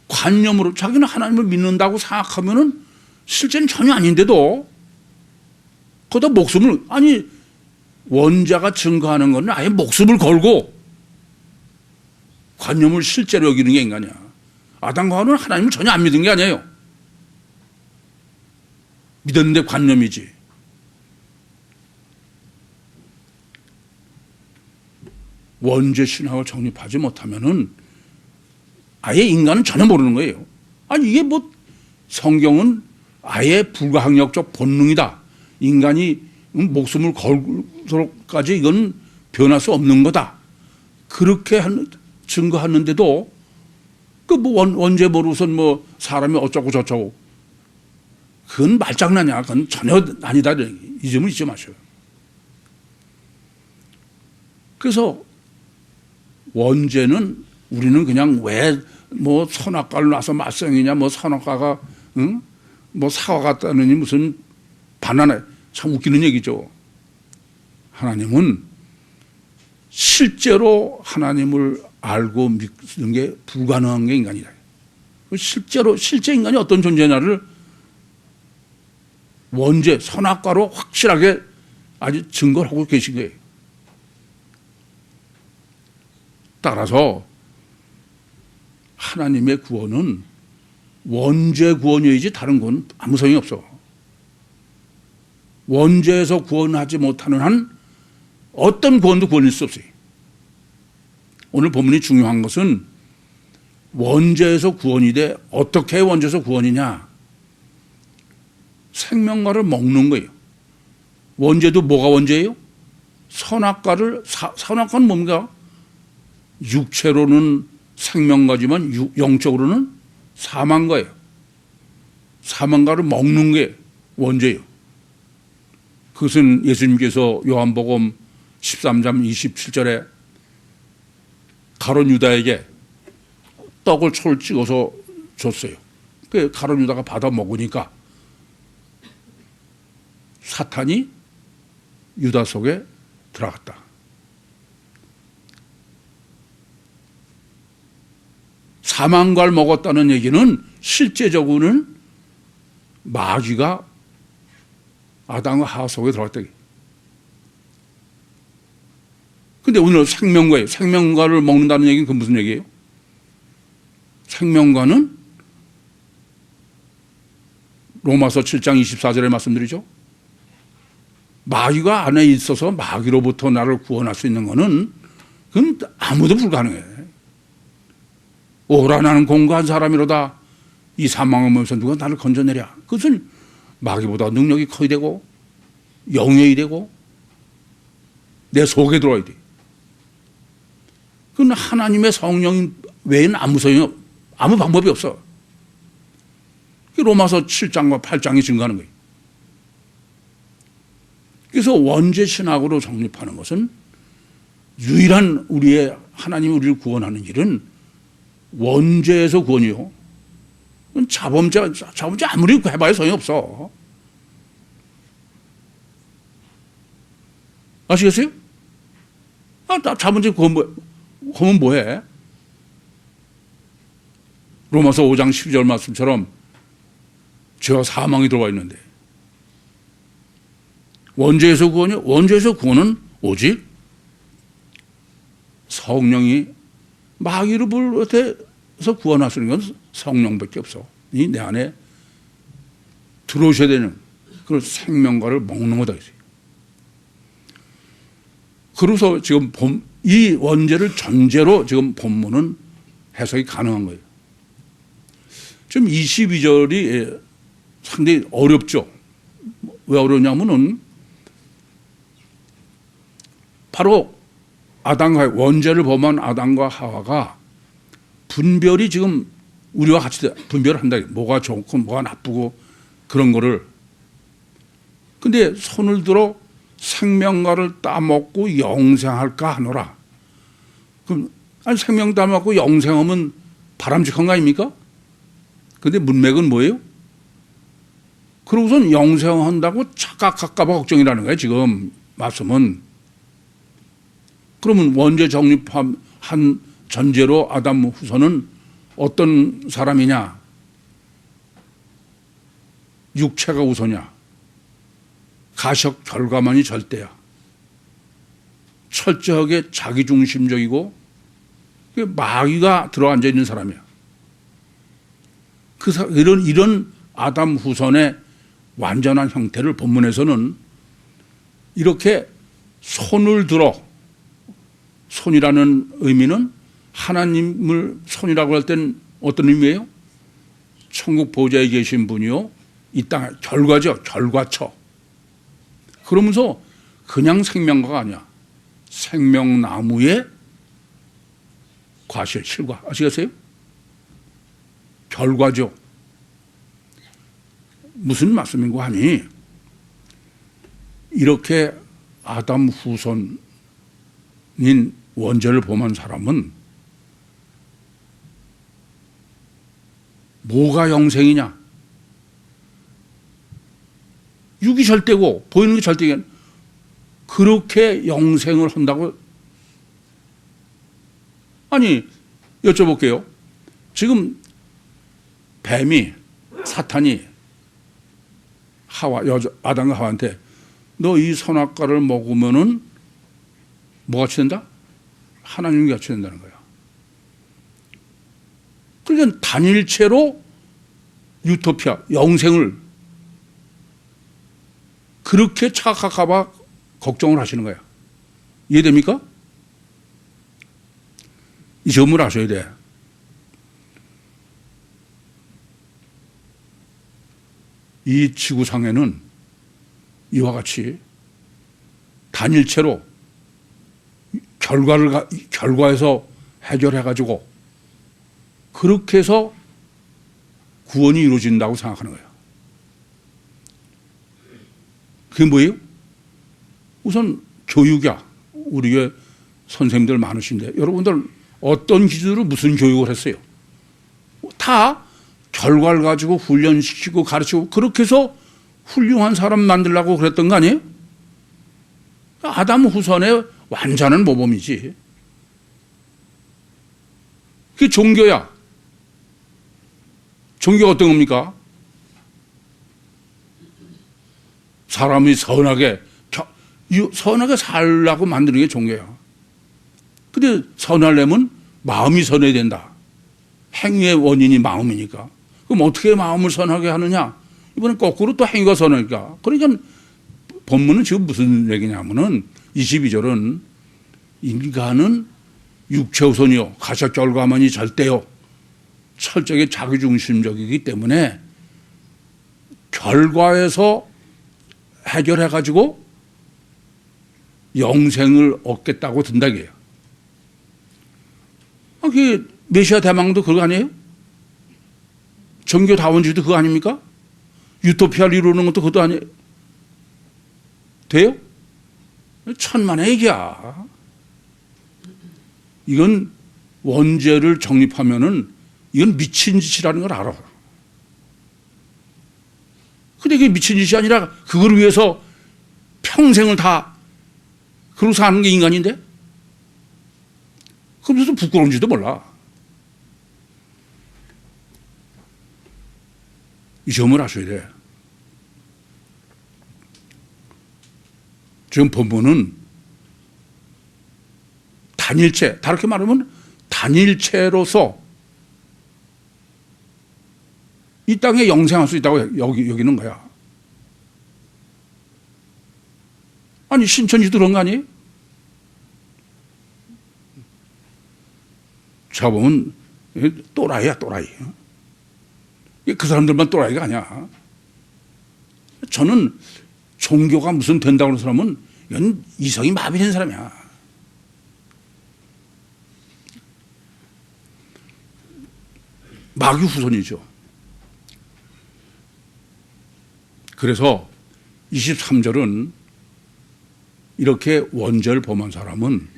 Speaker 1: 관념으로 자기는 하나님을 믿는다고 생각하면은 실제는 전혀 아닌데도 거기다 목숨을, 아니 원자가 증거하는 건 아예 목숨을 걸고 관념을 실제로 여기는 게 인간이야. 아담과 하와는 하나님을 전혀 안 믿은 게 아니에요. 믿었는데 관념이지. 원죄 신학을 정립하지 못하면은 아예 인간은 전혀 모르는 거예요. 아니 이게 뭐 성경은 아예 불가항력적 본능이다. 인간이 목숨을 걸도록까지 이건 변할 수 없는 거다. 그렇게 증거하는데도 그 뭐 원죄 모르고선 뭐 사람이 어쩌고 저쩌고 그건 말장난이야. 그건 전혀 아니다. 이 점을 잊지 마셔요. 그래서 원죄는 우리는 그냥 왜 뭐 선악과를 놔서 맞성이냐, 뭐 선악과가 응? 뭐 사과 같다느니 무슨 바나나, 참 웃기는 얘기죠. 하나님은 실제로 하나님을 알고 믿는 게 불가능한 게 인간이다. 실제 인간이 어떤 존재냐를 원죄, 선악과로 확실하게 아주 증거를 하고 계신 거예요. 따라서 하나님의 구원은 원죄 구원이지 다른 건 아무 소용이 없어. 원죄에서 구원하지 못하는 한 어떤 구원도 구원일 수 없어요. 오늘 본문이 중요한 것은 원죄에서 구원이 돼. 어떻게 원죄에서 구원이냐? 생명과를 먹는 거예요. 원죄도 뭐가 원죄예요? 선악과를, 선악과는 뭡니까? 육체로는 생명과지만 영적으로는 사망과예요. 사망과를 먹는 게 원죄예요. 그것은 예수님께서 요한복음 13장 27절에 가룟 유다에게 떡을 초를 찍어서 줬어요. 그 가룟 유다가 받아 먹으니까 사탄이 유다 속에 들어갔다. 사망과를 먹었다는 얘기는 실제적으로는 마귀가 아담과 하와 속에 들어갔다. 근데 오늘 생명과예요. 생명과를 먹는다는 얘기는 그건 무슨 얘기예요? 생명과는 로마서 7장 24절에 말씀드리죠. 마귀가 안에 있어서 마귀로부터 나를 구원할 수 있는 거는 그건 아무도 불가능해. 오라 나는 공고한 사람이로다. 이 사망을 보면서 누가 나를 건져내랴. 그것은 마귀보다 능력이 커야 되고 영예이 되고 내 속에 들어와야 돼. 그건 하나님의 성령 외에는 아무 소용이 아무 방법이 없어. 로마서 7장과 8장이 증거하는 거예요. 그래서 원죄 신학으로 정립하는 것은 유일한 우리의 하나님이 우리를 구원하는 일은 원죄에서 구원이요. 자범죄 아무리 해봐야 소용이 없어. 아시겠어요? 나 자범죄 그러면 뭐해? 로마서 5장 12절 말씀처럼 죄와 사망이 들어와 있는데 원죄에서 구원이, 원죄에서 구원은 오직 성령이 마귀로부터 구원하시는 건 성령밖에 없어. 이 내 안에 들어오셔야 되는 그런 생명과를 먹는 거다. 그래서 지금 이 원죄를 전제로 지금 본문은 해석이 가능한 거예요. 지금 22절이 상당히 어렵죠. 왜 어려냐면은 바로 아담과 원죄를 범한 아담과 하와가 분별이 지금 우리와 같이 분별을 한다. 뭐가 좋고 뭐가 나쁘고 그런 거를. 근데 손을 들어 생명과를 따먹고 영생할까 하노라. 그럼 아니 생명 따먹고 영생하면 바람직한 거 아닙니까? 근데 문맥은 뭐예요? 그러고선 영생한다고 착각할까 봐 걱정이라는 거예요. 지금 말씀은. 그러면 원죄 정립한 전제로 아담 후손은 어떤 사람이냐? 육체가 우선이야. 가식 결과만이 절대야. 철저하게 자기중심적이고 마귀가 들어앉아 있는 사람이야. 이런 아담 후손의 완전한 형태를 본문에서는 이렇게 손을 들어, 손이라는 의미는 하나님을 손이라고 할 때는 어떤 의미예요? 천국 보좌에 계신 분이요, 이 땅의 결과죠. 결과처. 그러면서 그냥 생명과가 아니야. 생명나무의 과실, 실과. 아시겠어요? 결과죠. 무슨 말씀인고 하니 이렇게 아담 후손인 원죄를 범한 사람은 뭐가 영생이냐? 육이 절대고 보이는 게 절대가 그렇게 영생을 한다고? 아니 여쭤볼게요. 지금 뱀이 사탄이 아담과 하와한테 너 이 선악과를 먹으면은 뭐 같이 된다? 하나님과 같이 된다는 거야. 그러니까 단일체로 유토피아, 영생을 그렇게 착각할까 봐 걱정을 하시는 거야. 이해됩니까? 이 점을 아셔야 돼. 이 지구상에는 이와 같이 단일체로 결과에서 해결해가지고 그렇게 해서 구원이 이루어진다고 생각하는 거예요. 그게 뭐예요? 우선 교육이야. 우리 교회 선생님들 많으신데 여러분들 어떤 기준으로 무슨 교육을 했어요? 다 결과를 가지고 훈련시키고 가르치고 그렇게 해서 훌륭한 사람 만들려고 그랬던 거 아니에요? 아담 후손의 완전한 모범이지. 그게 종교야. 종교가 어떤 겁니까? 사람이 선하게 살라고 만드는 게 종교야. 근데 선하려면 마음이 선해야 된다. 행위의 원인이 마음이니까. 그럼 어떻게 마음을 선하게 하느냐? 이번엔 거꾸로 또 행위가 선하니까. 그러니까 본문은 지금 무슨 얘기냐면은 22절은 인간은 육체우선이요, 가식 결과만이 절대요, 철저하게 자기중심적이기 때문에 결과에서 해결해가지고 영생을 얻겠다고 든다 이게요. 그 메시아 대망도 그거 아니에요? 종교다원주의도 그거 아닙니까? 유토피아를 이루는 것도 그것도 아니에요? 돼요? 천만의 얘기야. 이건 원죄를 정립하면은 이건 미친 짓이라는 걸 알아. 근데 이게 미친 짓이 아니라 그걸 위해서 평생을 다 그러고 사는 게 인간인데? 그러면서 부끄러운지도 몰라. 이 점을 아셔야 돼. 지금 본문은 단일체, 다르게 말하면 단일체로서 이 땅에 영생할 수 있다고 여기는 거야. 아니 신천지도 그런 거 아니에요? 제가 보면 또라이야, 또라이. 그 사람들만 또라이가 아니야. 저는 종교가 무슨 된다고 하는 사람은 이건 이성이 마비된 사람이야. 마귀 후손이죠. 그래서 23절은 이렇게 원죄를 범한 사람은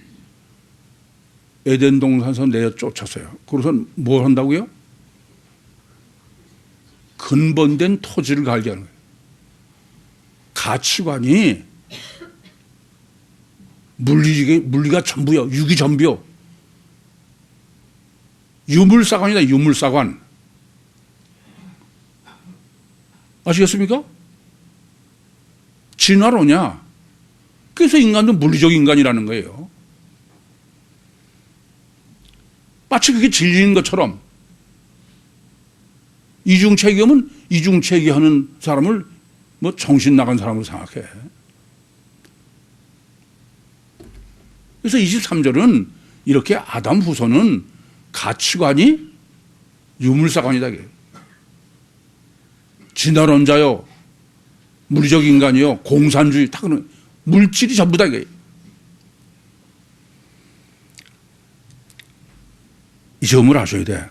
Speaker 1: 에덴 동산에서 내쫓았어요. 그래서 뭘 한다고요? 근본된 토지를 갈게 하는 거예요. 가치관이 물리가 전부요. 육이 전부요. 유물사관이다. 유물사관. 아시겠습니까? 진화론이야. 그래서 인간도 물리적 인간이라는 거예요. 마치 그게 진리인 것처럼 이중체계하면 이중체계하는 사람을 뭐 정신 나간 사람으로 생각해. 그래서 23절은 이렇게 아담 후손은 가치관이 유물사관이다. 진화론자요, 물리적 인간이요, 공산주의, 다 그런 물질이 전부다. 이 점을 아셔야 돼.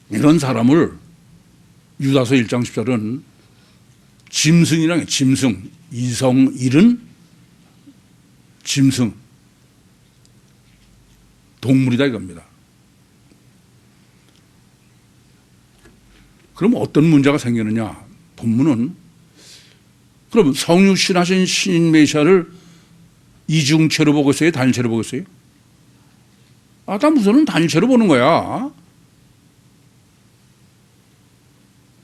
Speaker 1: 이런 사람을 유다서 1장 10절은 짐승이라는 게 짐승, 이성 잃은 짐승, 동물이다 이겁니다. 그럼 어떤 문제가 생기느냐? 본문은 그럼 성육신하신 신인 메시아를 이중체로 보고 있어요? 단일체로 보고 있어요? 아담 후손은 단일체로 보는 거야.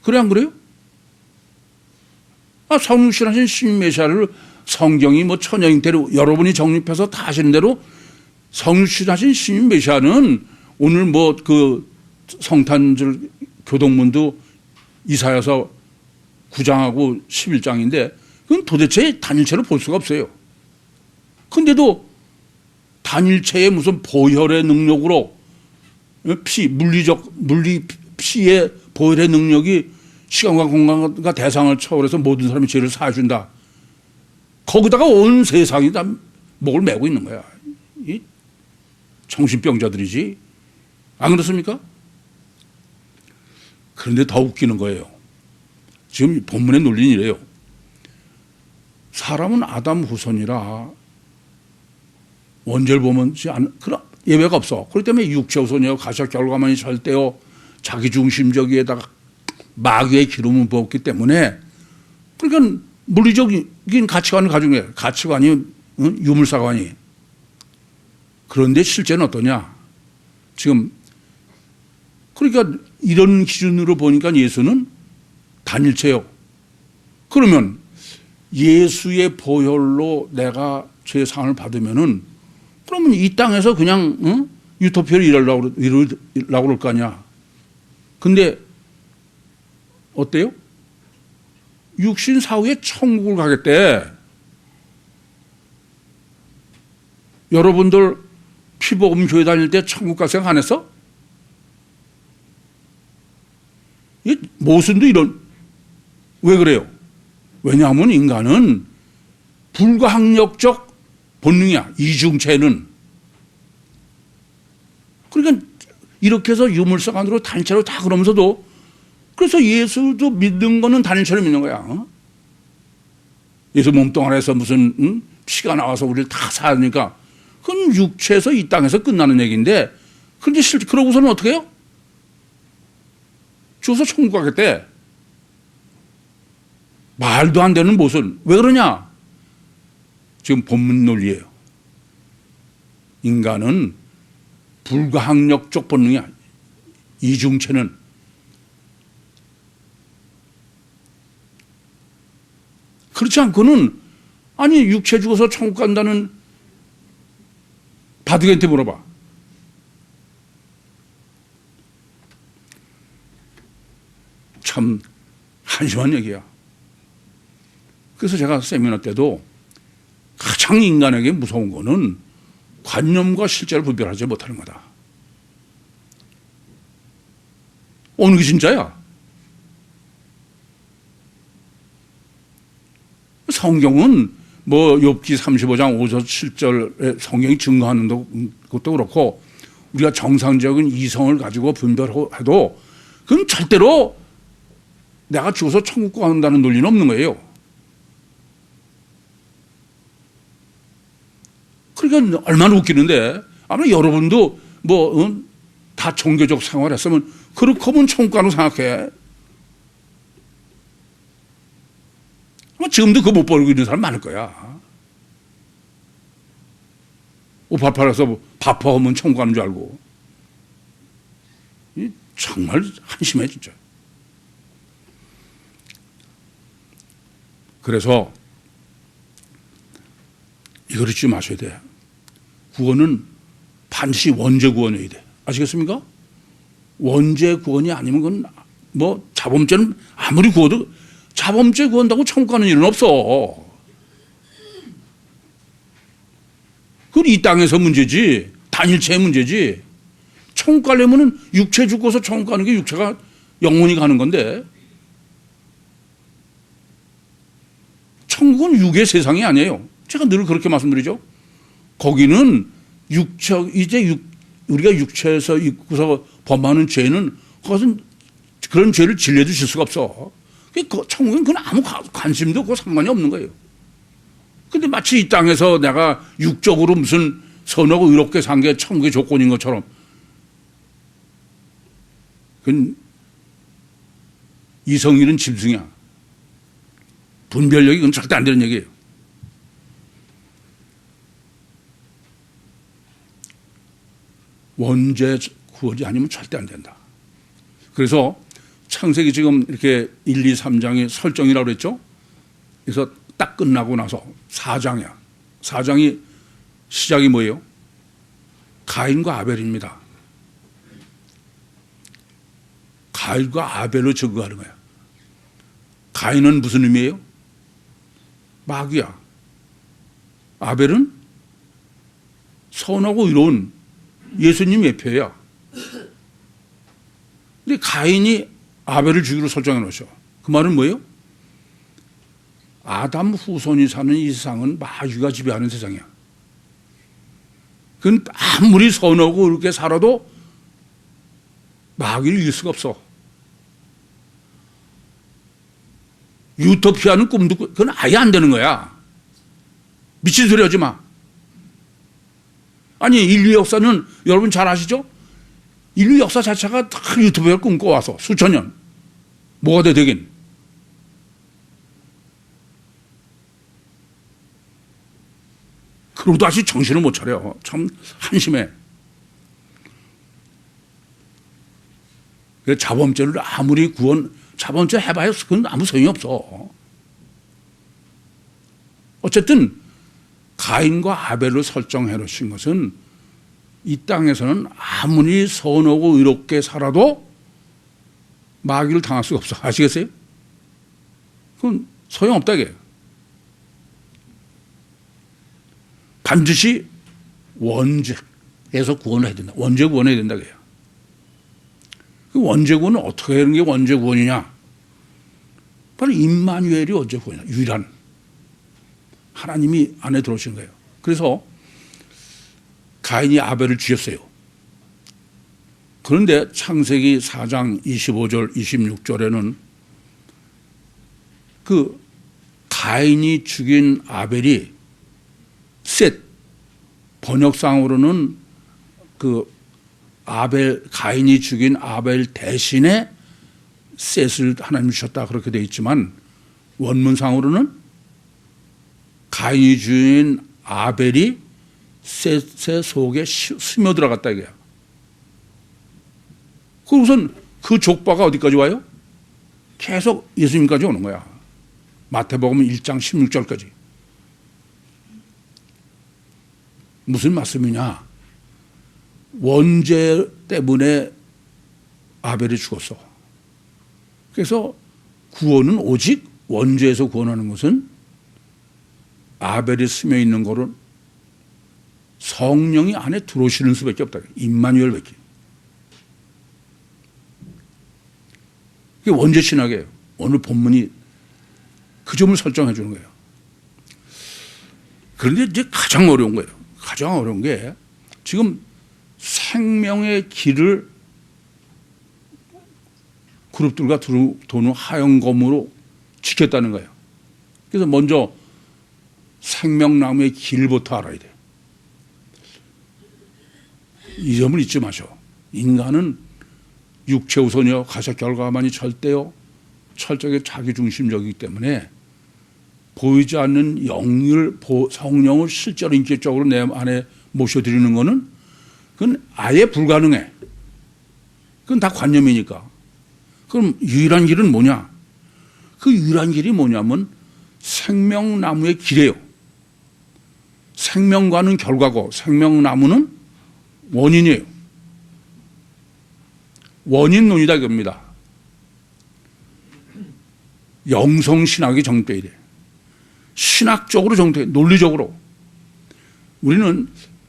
Speaker 1: 그래 안 그래요? 성육신하신 신인 메시아를 성경이 뭐 천여인대로 여러분이 정립해서 다 하시는 대로 성육신하신 신인 메시아는 오늘 뭐 그 성탄절 교동문도 이사야서 9장하고 11장인데 그건 도대체 단일체로 볼 수가 없어요. 근데도 단일체의 무슨 보혈의 능력으로 물리 피의 보혈의 능력이 시간과 공간과 대상을 초월해서 모든 사람이 죄를 사해준다. 거기다가 온 세상이 다 목을 메고 있는 거야. 이 정신병자들이지. 안 그렇습니까? 그런데 더 웃기는 거예요. 지금 본문의 논리는 이래요. 사람은 아담 후손이라 원죄를 보면지 그런 예외가 없어. 그렇기 때문에 육체 후손이요, 가시 결과만이 절대요, 자기중심적이에다가 마귀의 기름을 부었기 때문에 그러니까 물리적인 가치관을 가진 거예요. 가치관이 유물사관이. 그런데 실제는 어떠냐? 지금 그러니까 이런 기준으로 보니까 예수는 단일체요. 그러면 예수의 보혈로 내가 죄상을 받으면은 그러면 이 땅에서 그냥 유토피아를 이루려고 그럴 거 아니야. 근데 어때요? 육신 사후에 천국을 가겠대. 여러분들 피복음 교회 다닐 때 천국 갈 생각 안 했어? 이 모순도 이런. 왜 그래요? 왜냐하면 인간은 불가항력적 본능이야. 이중체는. 그러니까 이렇게 해서 유물사관으로 단체로 다 그러면서도 그래서 예수도 믿는 거는 단일체로 믿는 거야. 예수 몸뚱 안에서 무슨 피가 나와서 우리를 다 사니까 그건 육체에서 이 땅에서 끝나는 얘기인데 그런데 실제 그러고서는 어떻게 해요? 죽어서 천국 가겠대. 말도 안 되는 모순. 왜 그러냐? 지금 본문 논리예요. 인간은 불가항력적 본능이야. 이중체는. 그렇지 않고는 아니 육체 죽어서 천국 간다는 바둑한테 물어봐. 참 한심한 얘기야. 그래서 제가 세미나 때도 가장 인간에게 무서운 거는 관념과 실제를 분별하지 못하는 거다. 어느 게 진짜야? 성경은 뭐 욥기 35장 5절 7절에 성경이 증거하는 것도 그렇고 우리가 정상적인 이성을 가지고 분별해도 그건 절대로 내가 죽어서 천국 간다는 논리는 없는 거예요. 그러니까 얼마나 웃기는데 아마 여러분도 뭐 다 종교적 생활했으면 그렇게 하면 천국 가는 생각해. 지금도 그거 못 벌고 있는 사람 많을 거야. 옷 팔아서 밥하면 천국 가는 줄 알고. 정말 한심해 진짜. 그래서 이걸 잊지 마셔야 돼. 구원은 반드시 원죄 구원이어야 돼. 아시겠습니까? 원죄 구원이 아니면 그건 뭐 자범죄는 아무리 구워도 자범죄 구한다고 천국 가는 일은 없어. 그건 이 땅에서 문제지. 단일체의 문제지. 천국 가려면은 육체 죽고서 천국 가는 게 육체가 영혼이 가는 건데. 천국은 육의 세상이 아니에요. 제가 늘 그렇게 말씀드리죠. 거기는 우리가 육체에서 있고서 범하는 죄는 그것은 그런 죄를 진례도 질 수가 없어. 천국은 그건 아무 관심도 없고 상관이 없는 거예요. 근데 마치 이 땅에서 내가 육적으로 무슨 선하고 의롭게 산 게 천국의 조건인 것처럼 그건 이성이는 짐승이야. 분별력이 그건 절대 안 되는 얘기예요. 원죄 구원이 아니면 절대 안 된다. 그래서 창세기 지금 이렇게 1, 2, 3장이 설정이라고 그랬죠. 그래서 딱 끝나고 나서 4장이야. 4장이 시작이 뭐예요? 가인과 아벨입니다. 가인과 아벨을 증거하는 거야. 가인은 무슨 의미예요? 마귀야. 아벨은 선하고 의로운 예수님 예표야. 근데 가인이 아벨을 죽이로 설정해 놓으셔. 그 말은 뭐예요? 아담 후손이 사는 이 세상은 마귀가 지배하는 세상이야. 그건 아무리 선하고 이렇게 살아도 마귀를 이길 수가 없어. 유토피아는 꿈도 그건 아예 안 되는 거야. 미친 소리 하지 마. 아니 인류 역사는 여러분 잘 아시죠? 인류 역사 자체가 다 유토피아를 꿈꿔와서 수천 년. 뭐가 돼 되긴. 그러고 다시 정신을 못 차려. 참 한심해. 자범죄를 아무리 자범죄 해봐야 그건 아무 소용이 없어. 어쨌든 가인과 아벨을 설정해 놓으신 것은 이 땅에서는 아무리 선하고 의롭게 살아도 마귀를 당할 수가 없어. 아시겠어요? 그건 소용없다 이게. 반드시 원죄에서 구원을 해야 된다. 원죄 구원해야 된다 그래요. 그 원죄 구원은 어떻게 하는 게 원죄 구원이냐? 바로 임마누엘이 원죄 구원이야. 유일한 하나님이 안에 들어오신 거예요. 그래서 가인이 아벨을 죽였어요. 그런데 창세기 4장 25절 26절에는 그 가인이 죽인 아벨이 셋, 번역상으로는 그 가인이 죽인 아벨 대신에 셋을 하나님 주셨다 그렇게 되어 있지만 원문상으로는 가인이 죽인 아벨이 셋의 속에 스며들어갔다 이거야. 그러고선 그 족바가 어디까지 와요? 계속 예수님까지 오는 거야. 마태복음 1장 16절까지. 무슨 말씀이냐? 원죄 때문에 아벨이 죽었어. 그래서 구원은 오직 원죄에서 구원하는 것은 아벨이 스며 있는 거를 성령이 안에 들어오시는 수밖에 없다. 임마누엘밖에. 그게 원죄 신학이에요. 오늘 본문이 그 점을 설정해 주는 거예요. 그런데 이제 가장 어려운 거예요. 가장 어려운 게 지금 생명의 길을 그룹들과 도는 하영검으로 지켰다는 거예요. 그래서 먼저 생명나무의 길부터 알아야 돼요. 이 점을 잊지 마셔. 인간은 육체 우선이요 가책 결과만이 절대요 철저하게 자기중심적이기 때문에 보이지 않는 성령을 실제로 인격적으로 내 안에 모셔드리는 것은 그건 아예 불가능해. 그건 다 관념이니까. 그럼 유일한 길은 뭐냐? 그 유일한 길이 뭐냐면 생명나무의 길이에요. 생명과는 결과고 생명나무는 원인이에요. 원인론이다 이겁니다. 영성신학이 정립돼야 돼. 신학적으로 정립돼, 논리적으로. 우리는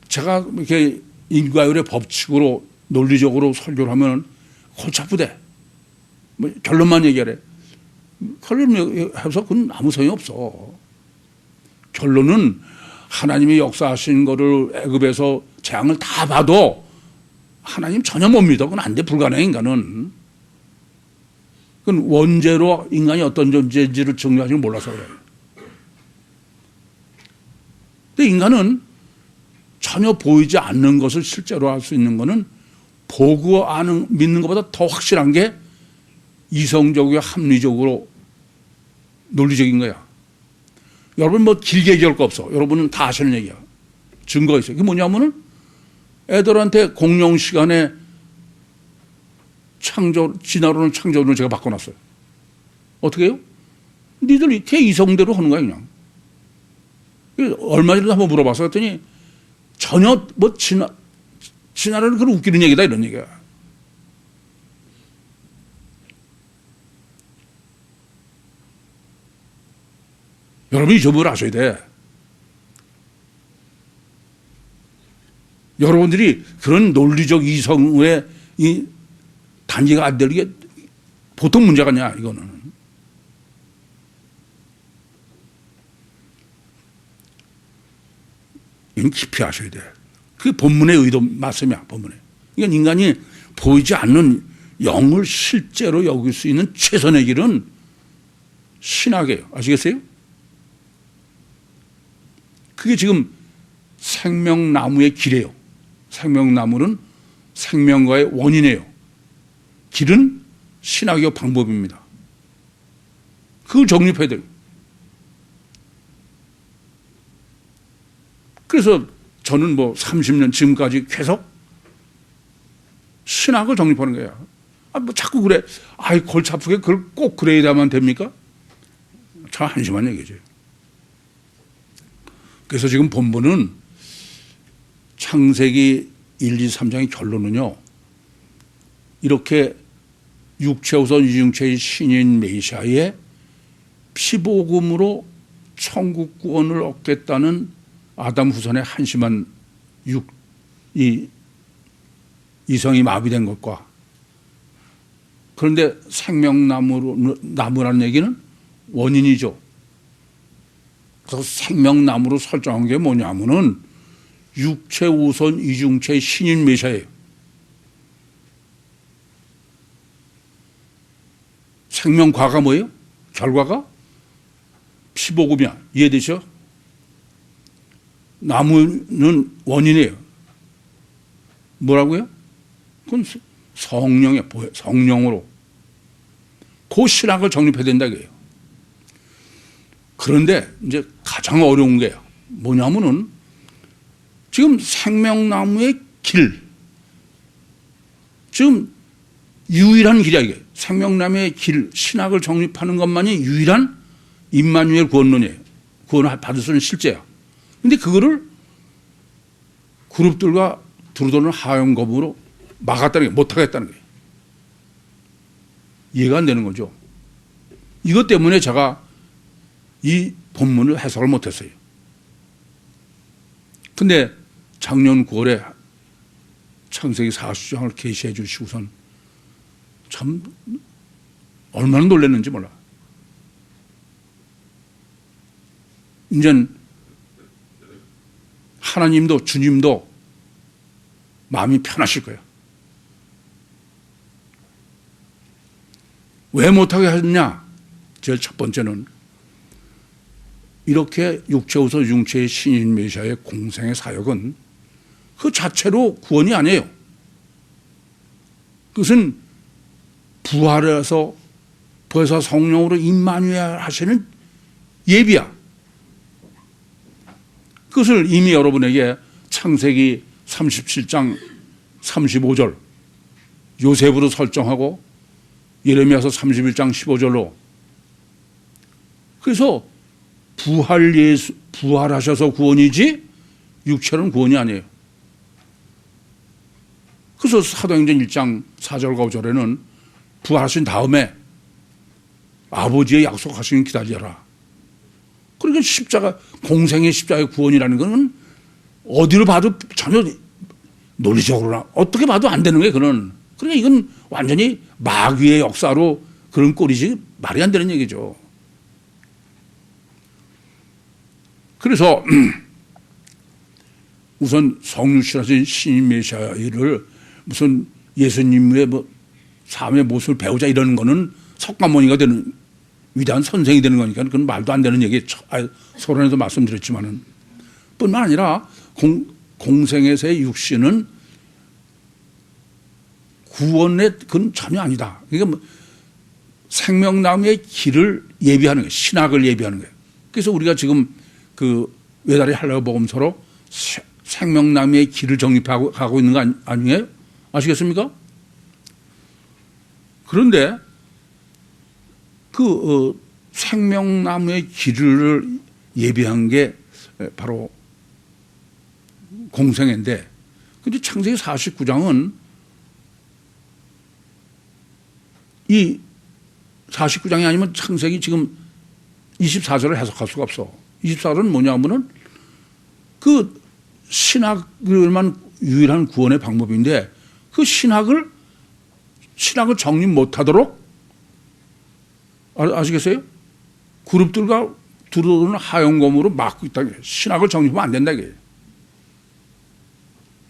Speaker 1: 제가 이렇게 인과율의 법칙으로 논리적으로 설교를 하면 골치 아프대. 뭐 결론만 얘기하래. 결론해서 그건 아무 소용이 없어. 결론은 하나님이 역사하신 거를 애굽에서 재앙을 다 봐도 하나님 전혀 못 믿어. 그건 안 돼. 불가능해, 인간은. 그건 원죄로 인간이 어떤 존재인지를 정리하지 몰라서 그래요. 근데 인간은 전혀 보이지 않는 것을 실제로 할 수 있는 것은 보고 믿는 것보다 더 확실한 게 이성적이고 합리적으로 논리적인 거야. 여러분 뭐 길게 얘기할 거 없어. 여러분은 다 아시는 얘기야. 증거가 있어요. 그게 뭐냐면은 애들한테 공용 시간에 진화론을 창조론을 제가 바꿔놨어요. 어떻게 해요? 니들 이렇게 이성대로 하는 거야 그냥. 얼마 전에 한번 물어봐서 했더니 전혀 뭐 진화론은 그런 웃기는 얘기다 이런 얘기야. 여러분이 이 점을 아셔야 돼. 여러분들이 그런 논리적 이성의 이 단계가 안 되는 게 보통 문제가 아니야, 이거는. 이건 깊이 아셔야 돼. 그게 본문의 의도 말씀이야, 본문에. 이건 인간이 보이지 않는 영을 실제로 여길 수 있는 최선의 길은 신학이에요. 아시겠어요? 그게 지금 생명나무의 길이에요. 생명나무는 생명과의 원인이에요. 길은 신학의 방법입니다. 그걸 정립해야 돼요. 그래서 저는 뭐 30년 지금까지 계속 신학을 정립하는 거예요. 뭐 자꾸 그래. 골치 아프게 그걸 꼭 그래야만 됩니까? 참 한심한 얘기죠. 그래서 지금 본문은 창세기 1, 2, 3장의 결론은요. 이렇게 육체우선 이중체의 신인 메시아의 피복음으로 천국 구원을 얻겠다는 아담 후손의 한심한 이성이 마비된 것과 그런데 생명나무라는 얘기는 원인이죠. 그래서 생명나무로 설정한 게 뭐냐면은 육체 우선 이중체의 신인 메시아예요. 생명과가 뭐예요? 결과가 피복음이야. 이해되죠? 나무는 원인이에요. 뭐라고요? 그건 성령이에요. 성령으로. 그 신학을 정립해야 된다 이거예요. 그런데 이제 가장 어려운 게 뭐냐면은 지금 생명나무의 길, 지금 유일한 길이야 이게. 생명나무의 길, 신학을 정립하는 것만이 유일한 임마누엘 구원론이에요. 구원을 받을 수 있는 실제야. 근데 그거를 그룹들과 두루도는 하용검으로 막았다는 게 못하겠다는 거예요. 이해가 안 되는 거죠. 이것 때문에 제가 이 본문을 해석을 못했어요. 근데 작년 9월에 창세기 40장을 계시해 주시고선 참 얼마나 놀랐는지 몰라. 이젠 하나님도 주님도 마음이 편하실 거예요. 왜 못하게 하느냐? 제일 첫 번째는 이렇게 육체우서 융체의 신인 메시아의 공생의 사역은 그 자체로 구원이 아니에요. 그것은 부활해서 부활해서 성령으로 임마누엘 하시는 예비야. 그것을 이미 여러분에게 창세기 37장 35절 요셉으로 설정하고 예레미야서 31장 15절로 그래서 부활하셔서 구원이지 육체는 구원이 아니에요. 그래서 사도행전 1장 4절과 5절에는 부활하신 다음에 아버지의 약속하시는 기다려라. 그러니까 십자가 공생의 십자가의 구원이라는 것은 어디로 봐도 전혀 논리적으로나 어떻게 봐도 안 되는 거예요. 그러니까 이건 완전히 마귀의 역사로 그런 꼴이지 말이 안 되는 얘기죠. 그래서 우선 성육신하신 신인 메시아를 무슨 예수님의 뭐 삶의 모습을 배우자 이러는 거는 석가모니가 되는 위대한 선생이 되는 거니까 그건 말도 안 되는 얘기. 서론에도 말씀드렸지만은 뿐만 아니라 공생에서의 육신은 구원의 그건 전혀 아니다. 그러니까 뭐 생명나무의 길을 예비하는 거예요. 신학을 예비하는 거예요. 그래서 우리가 지금 그 외다리 할례 복음서로 생명나무의 길을 정립하고 가고 있는 거 아니에요? 아시겠습니까? 그런데 그 생명나무의 길을 예비한 게 바로 공생애인데, 근데 창세기 49장은 이 49장이 아니면 창세기 지금 24절을 해석할 수가 없어. 24절은 뭐냐 하면은 그 신학을만 유일한 구원의 방법인데 그 신학을 정립 못하도록 아시겠어요? 그룹들과 들어오는 하용검으로 막고 있다. 신학을 정립하면 안 된다. 이게.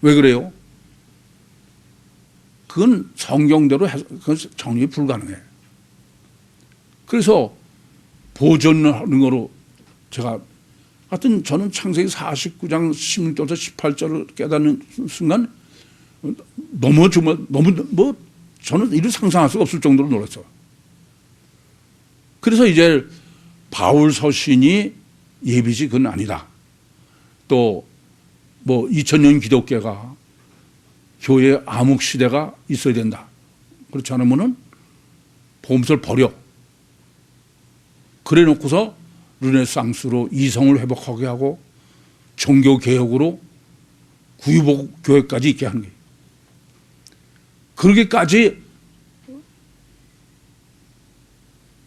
Speaker 1: 왜 그래요? 그건 성경대로 해서 그건 정립이 불가능해. 그래서 보존하는 거로 제가 하여튼 저는 창세기 49장 16절부터 18절을 깨닫는 순간 너무 저는 이를 상상할 수가 없을 정도로 놀랐어요. 그래서 이제 바울 서신이 예비지 그건 아니다. 또 뭐 2000년 기독교가 교회의 암흑 시대가 있어야 된다. 그렇지 않으면은 복음서를 버려. 그래 놓고서 르네상스로 이성을 회복하게 하고 종교 개혁으로 구유복 교회까지 있게 하는 거예요. 그러기까지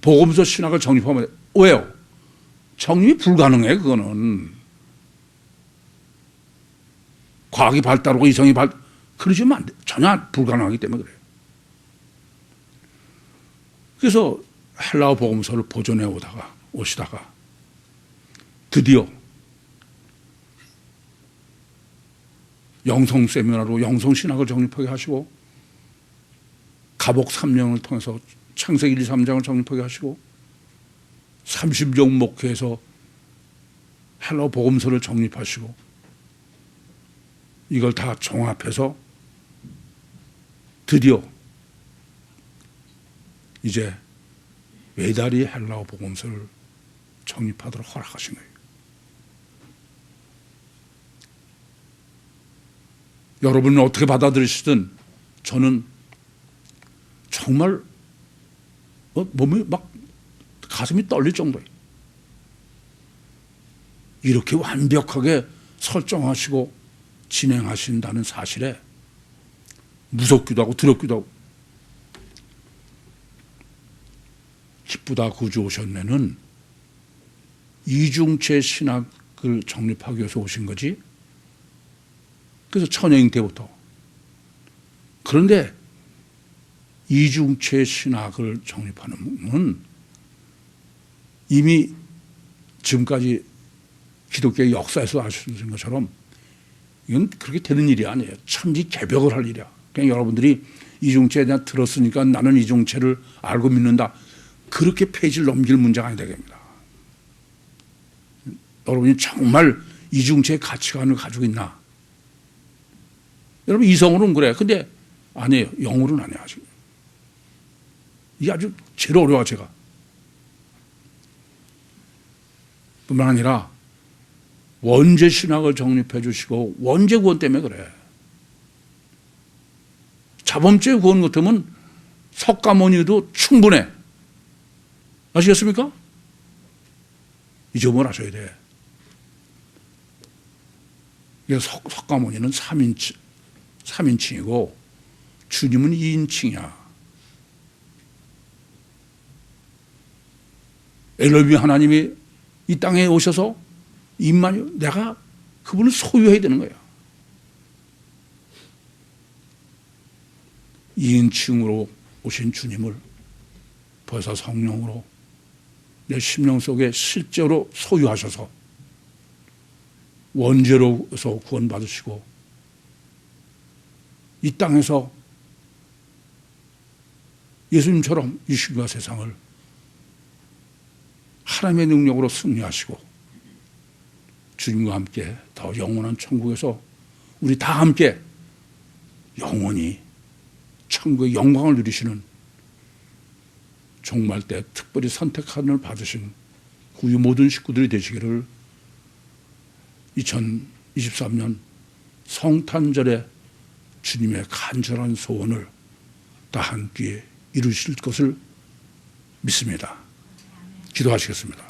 Speaker 1: 복음서 신학을 정립하면 왜요? 정립이 불가능해. 그거는 과학이 발달하고 이성이 그러시면 안 돼. 전혀 불가능하기 때문에 그래요. 그래서 헬라어 복음서를 보존해 오시다가 드디어 영성 세미나로 영성 신학을 정립하게 하시고 가복 3년을 통해서 창세기 1, 3장을 정립하게 하시고 30종 목회에서 헬라어 복음서를 정립하시고 이걸 다 종합해서 드디어 이제 외다리 헬라어 복음서를 정립하도록 허락하신 거예요. 여러분은 어떻게 받아들이시든 저는 정말 몸이 막 가슴이 떨릴 정도예요. 이렇게 완벽하게 설정하시고 진행하신다는 사실에 무섭기도 하고 두렵기도 하고. 기쁘다 구주 오셨네는 이중체 신학을 정립하기 위해서 오신 거지 그래서 천여잉 때부터. 그런데 이중체 신학을 정립하는 분은 이미 지금까지 기독교의 역사에서 알 수 있는 것처럼 이건 그렇게 되는 일이 아니에요. 천지 개벽을 할 일이야. 그냥 여러분들이 이중체에 대한 들었으니까 나는 이중체를 알고 믿는다. 그렇게 페이지를 넘길 문제가 아니다. 여러분이 정말 이중체의 가치관을 가지고 있나? 여러분 이성으로는 그래. 근데 아니에요. 영으로는 아니야. 지금. 이게 아주 제일 어려워 제가. 뿐만 아니라 원죄 신학을 정립해 주시고 원죄 구원 때문에 그래. 자범죄 구원 같으면 석가모니도 충분해. 아시겠습니까? 이 점을 아셔야 돼. 석가모니는 3인칭이고 주님은 2인칭이야. 엘로힘 하나님이 이 땅에 오셔서 임마누엘, 내가 그분을 소유해야 되는 거야. 2인칭으로 오신 주님을 벌써 성령으로 내 심령 속에 실제로 소유하셔서 원죄로서 구원받으시고 이 땅에서 예수님처럼 이 시간과 세상을 하나님의 능력으로 승리하시고 주님과 함께 더 영원한 천국에서 우리 다 함께 영원히 천국의 영광을 누리시는 종말 때 특별히 선택하는 받으신 우리 모든 식구들이 되시기를 2023년 성탄절에 주님의 간절한 소원을 다 함께 이루실 것을 믿습니다. 기도하시겠습니다.